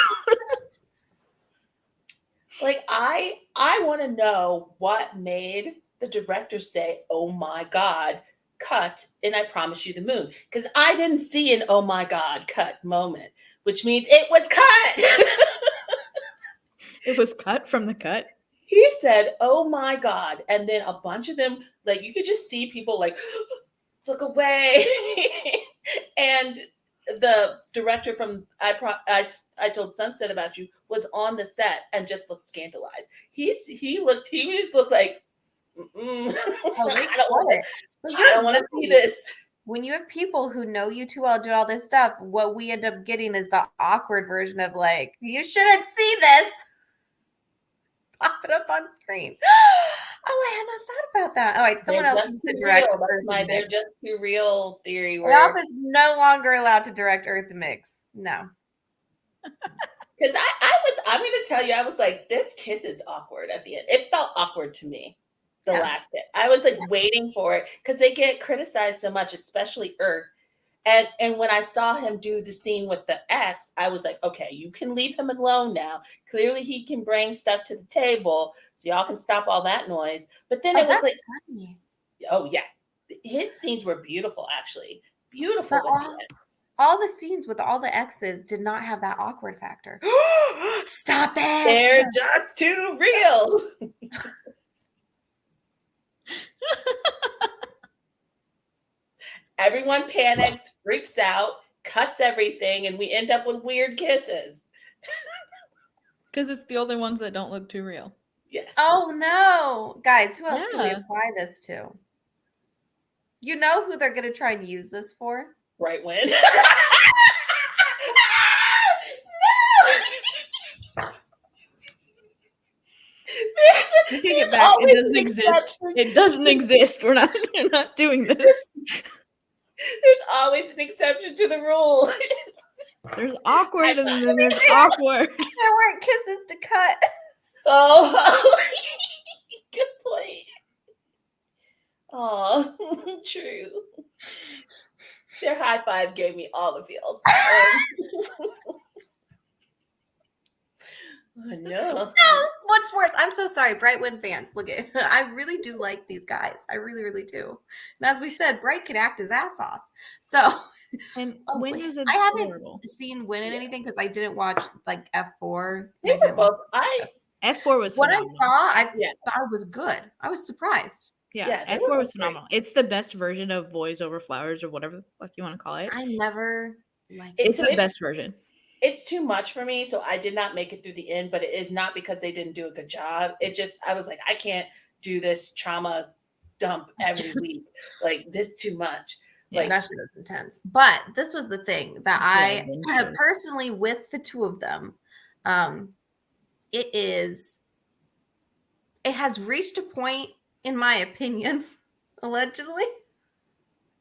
Like, I want to know what made the director say, oh my God, cut in I Promise You the Moon. Because I didn't see an oh my God cut moment, which means it was cut. It was cut from the cut. He said, oh my God. And then a bunch of them, like, you could just see people like, look away. And the director from I Told Sunset About You was on the set and just looked scandalized. He just looked like, Oh, I they don't cut want it. But to, I don't want to see this. when you have people who know you too well do all this stuff, what we end up getting is the awkward version of like, you shouldn't see this. Pop it up on screen. Oh, I had not thought about that. All right, someone They're else just needs too to direct real. Earth That's my Mix. they're just too real theory. Ralph Where is no longer allowed to direct Earth Mix. No. because I'm going to tell you, I was like, this kiss is awkward at the end. It felt awkward to me. The Yeah. last bit, I was like waiting for it because they get criticized so much, especially Earth. And when I saw him do the scene with the ex, I was like, okay, you can leave him alone now. Clearly, he can bring stuff to the table, so y'all can stop all that noise. But then Oh, it was that's like, funny. oh yeah, his scenes were beautiful, actually, beautiful But with the ex. all the scenes with all the exes did not have that awkward factor. Stop it. They're just too real. Everyone panics, freaks out, cuts everything, and we end up with weird kisses. Because it's the only ones that don't look too real. Yes. Oh no. Guys, who else can we Yeah. apply this to? You know who they're going to try and use this for? Right when. We take it back. It doesn't exist. It doesn't exist. We're not doing this. There's always an exception to the rule. There's awkward and then there's awkward. There weren't kisses to cut. Oh, good point. Oh, true. Their high five gave me all the feels. Oh, no. What's worse? I'm so sorry, Bright Wind fans. Look at I really do like these guys. I really, really do. And as we said, Bright could act his ass off. So And Win is I haven't adorable. seen Win in anything because I didn't watch like F4. They were both. F4 was What phenomenal. I saw, I Yeah. thought was good. I was surprised. Yeah, they were F4 was both great. phenomenal. It's the best version of Boys Over Flowers or whatever the fuck you want to call it. I never liked It's it. the best version. It's too much for me, so I did not make it through the end, but it is not because they didn't do a good job. It just, I was like, I can't do this trauma dump every week. Like, this too much. Yeah. Like, That shit was intense. But this was the thing that Yeah, I me have too. personally with the two of them, it has reached a point, in my opinion, allegedly.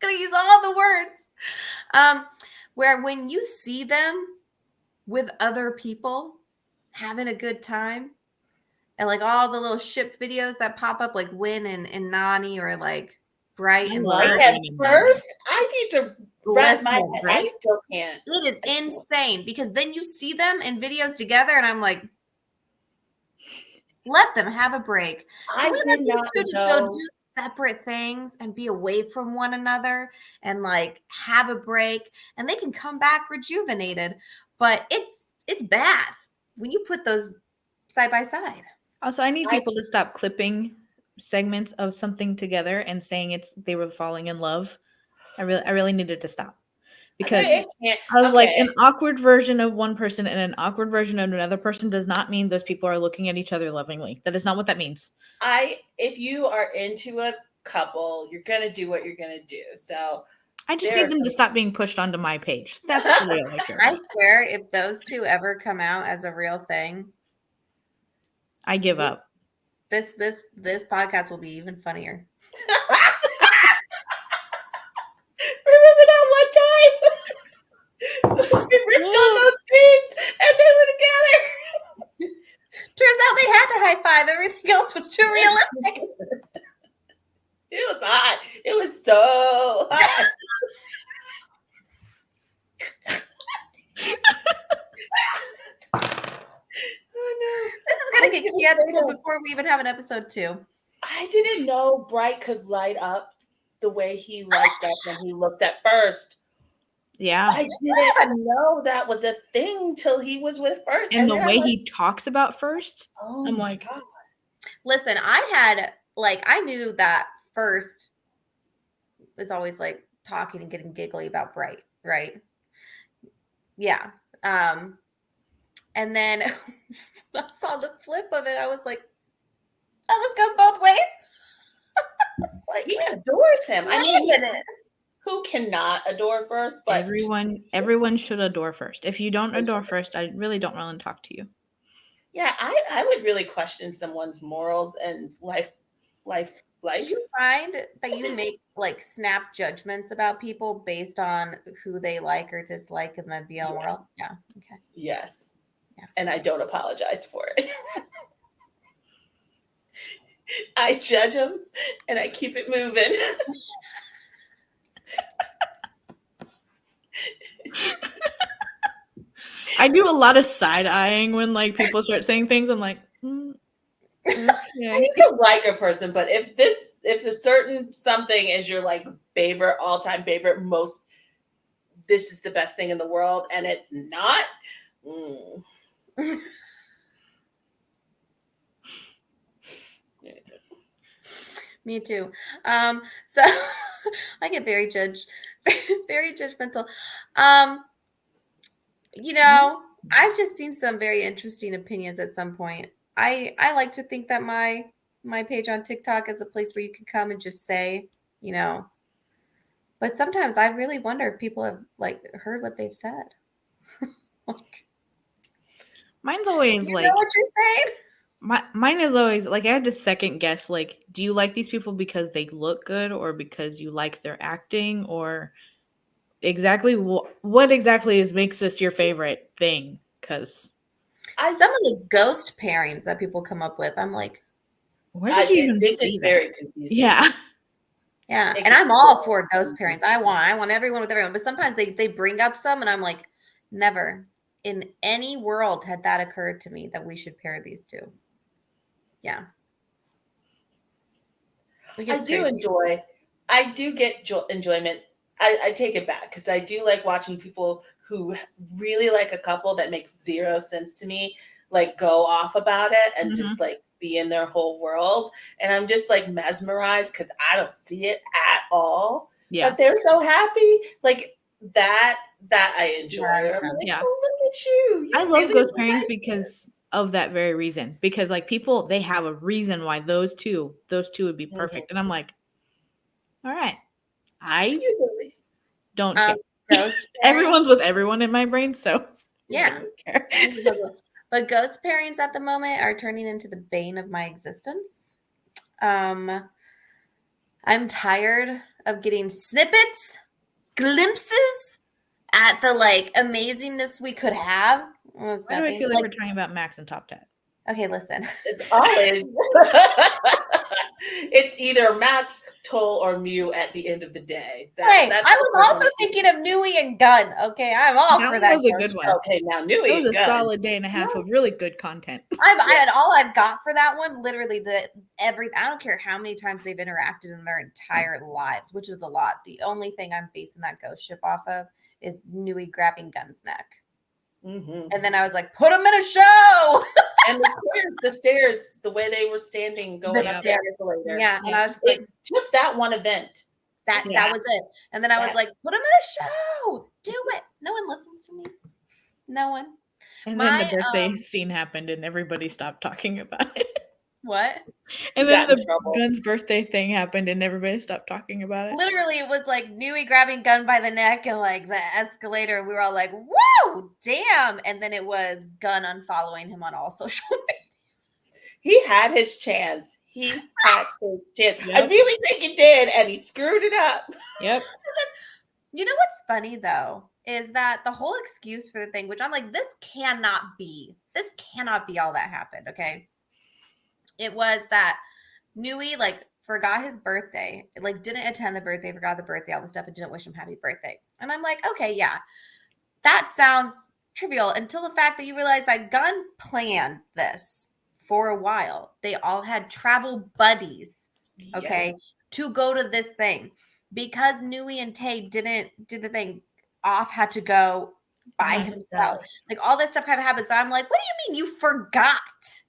Gonna use all the words. Where when you see them with other people having a good time, and like all the little ship videos that pop up, like Win and Nani, or like Bright I and love right Merc. at Win and first, I need to wrap my Listen, head. right? I still can't. It is insane because then you see them in videos together, and I'm like, let them have a break. Can I we did let these not two just go know. do separate things and be away from one another and like have a break, and they can come back rejuvenated? But it's bad when you put those side by side. Also, I need people to stop clipping segments of something together and saying they were falling in love. I really needed to stop. Because It can't. I was like, Okay. an awkward version of one person and an awkward version of another person does not mean those people are looking at each other lovingly. That is not what that means. If you are into a couple, you're gonna do what you're gonna do. So I just need them to stop being pushed onto my page. That's really all I care I about. swear, if those two ever come out as a real thing, I give up. this podcast will be even funnier. remember that one time we ripped on those dudes and they were together. Turns out they had to high five. Everything else was too realistic. It was hot. It was so hot. Oh This is gonna get canceled before we even have an episode 2. no! I didn't know Bright could light up the way he lights up when he looks at first. Yeah. I didn't know that was a thing till he was with First. And the then I'm way like, he talks about First, oh I'm my like, God. Listen, I knew that First is always like talking and getting giggly about Bright, right? Yeah. And then I saw the flip of it. I was like, oh, this goes both ways. It's like, He adores him. I mean, wait a minute. who cannot adore First? But everyone should adore First. If you don't adore First, I really don't want to talk to you. yeah, I would really question someone's morals and life. Do you find that you make like snap judgments about people based on who they like or dislike in the BL Yes. world? Yeah. Okay. Yes. Yeah. And I don't apologize for it. I judge them and I keep it moving. I do a lot of side eyeing when like people start saying things. I'm like, And okay. you can like a person, but if a certain something is your like favorite, all-time favorite, most this is the best thing in the world, and it's not. Me too. So I get very very judgmental. You know, I've just seen some very interesting opinions at some point. I like to think that my page on TikTok is a place where you can come and just say, you know, but sometimes I really wonder if people have like heard what they've said. Like, Mine's always you like, know what you're saying? mine is always like, I had to second guess, like, do you like these people because they look good or because you like their acting, or exactly what exactly makes this your favorite thing? Because Some of the ghost pairings that people come up with, I'm like, where did you even it see gets that? very confusing. Yeah. yeah, It and gets I'm all very for ghost confusing. pairings. I want everyone with everyone, but sometimes they bring up some, and I'm like, never in any world had that occurred to me that we should pair these two. Yeah, it I gets do crazy. enjoy. I do get enjoyment. I take it back because I do like watching people who really like a couple that makes zero sense to me, like go off about it and just like be in their whole world. And I'm just like mesmerized because I don't see it at all. Yeah. But they're so happy. Like that I enjoy. Yeah, I'm like, yeah. oh, look at you. I You love really ghost like pairings because of that very reason. Because like people, they have a reason why those two would be perfect. And I'm like, all right, I you don't care. Ghost pairings. Everyone's with everyone in my brain, so Yeah, I don't care. but ghost pairings at the moment are turning into the bane of my existence. I'm tired of getting snippets, glimpses at the like amazingness we could have. Well, it's Why do I nothing. feel like Like, we're talking about Max and Top Tat? okay, listen. It's always it's either Max, Toll, or Mew at the end of the day. Hey, That's I what was we're also gonna do. thinking of Nui and Gunn. Okay, I'm all That for one that was a good ghost one. show. Okay, now It Nui was and a Gun. solid day and a half of really good content. All I've got for that one, literally I don't care how many times they've interacted in their entire lives, which is a lot. The only thing I'm basing that ghost ship off of is Nui grabbing Gunn's neck. Mm-hmm. And then I was like, put them in a show. And the stairs, the way they were standing going up the escalator. Yeah, and I was just like, just that one event. that was it. And then I was like, put them in a show. Do it. No one listens to me. No one. And then the birthday scene happened and everybody stopped talking about it. What? And then the Gun's birthday thing happened and everybody stopped talking about it. Literally, it was like Nui grabbing Gun by the neck and like the escalator. We were all like, whoa, damn. And then it was Gun unfollowing him on all social media. He had his chance. He had his chance. Yep. I really think he did, and he screwed it up. Yep. You know what's funny though is that the whole excuse for the thing, which I'm like, this cannot be all that happened. Okay, it was that Nui like forgot his birthday, like didn't attend the birthday, forgot the birthday, all the stuff, and didn't wish him happy birthday. And I'm like, okay, yeah, that sounds trivial until the fact that you realize that Gun planned this for a while. They all had travel buddies, okay, to go to this thing. because Nui and Tay didn't do the thing, Off had to go by himself. Like all this stuff kind of happens. So I'm like, what do you mean you forgot?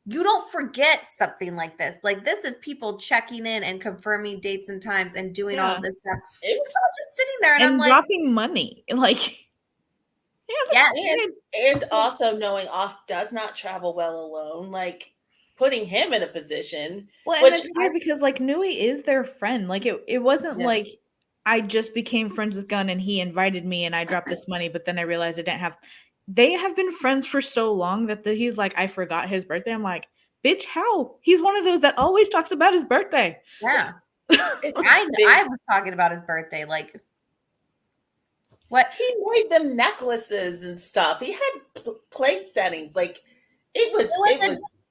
You don't forget something like this. Like this is people checking in and confirming dates and times and doing all of this stuff. It was So I'm just sitting there and I'm like, dropping money. Like, yeah, and also knowing Off does not travel well alone, like putting him in a position. Well, and it's weird because like Nui is their friend. Like it wasn't like I just became friends with Gunn and he invited me and I dropped this money, but then I realized I didn't have. They have been friends for so long that he's like, I forgot his birthday. I'm like, bitch, how? He's one of those that always talks about his birthday. Yeah. I was talking about his birthday. Like, what? He made them necklaces and stuff. He had place settings. Like, it was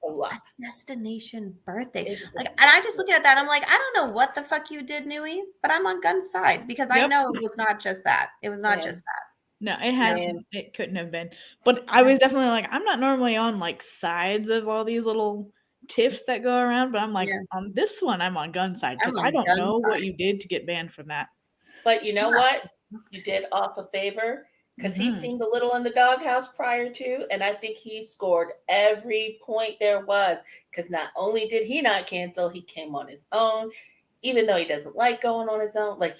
a lot. Destination birthday. Like, and I'm just looking at that. I'm like, I don't know what the fuck you did, Nui, but I'm on Gunn's side because I know it was not just that. It was not just that. No, it couldn't have been. But I was definitely like, I'm not normally on like sides of all these little tiffs that go around, but I'm like, on this one, I'm on Gunn's side because I don't know what you did to get banned from that. But you know what? You did Off a favor because he seemed a little in the doghouse prior to, and I think he scored every point there was because not only did he not cancel, he came on his own, even though he doesn't like going on his own. Like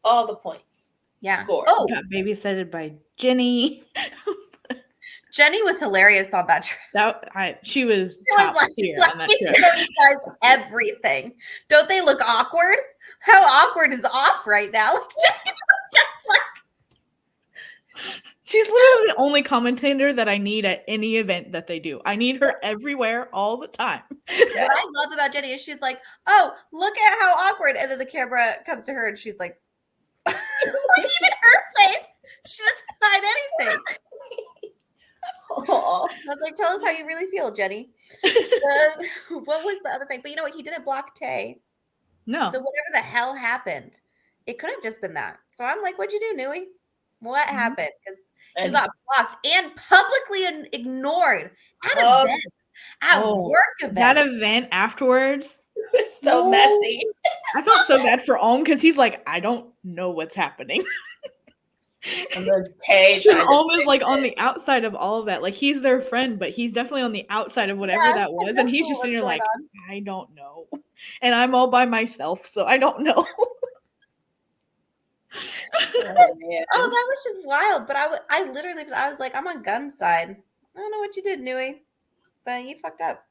all the points. Scored. Oh, got babysitted by Jenny. Jenny was hilarious on that trip. She was top tier on that trip. Tell you guys everything. Don't they look awkward? How awkward is Off right now? Like, Jenny was just like. She's literally the only commentator that I need at any event that they do. I need her everywhere all the time. What I love about Jenny is she's like, oh, look at how awkward. And then the camera comes to her and she's like, like even her face, she doesn't hide anything. I was like, tell us how you really feel, Jenny. What was the other thing? But you know what? He didn't block Tay. No. So whatever the hell happened, it could have just been that. So I'm like, what'd you do, Nui? What happened? Because you got blocked and publicly ignored at events, at work events. That event afterwards. It was so messy. I felt so bad for Ohm because he's like, I don't know what's happening. And then Tay Ohm is like on the outside of all of that. Like he's their friend, but he's definitely on the outside of whatever that was. And he's just sitting there like, I don't know. And I'm all by myself, so I don't know. Oh, that was just wild. But I literally was like, I'm on Gunn's side. I don't know what you did, Nui, but you fucked up.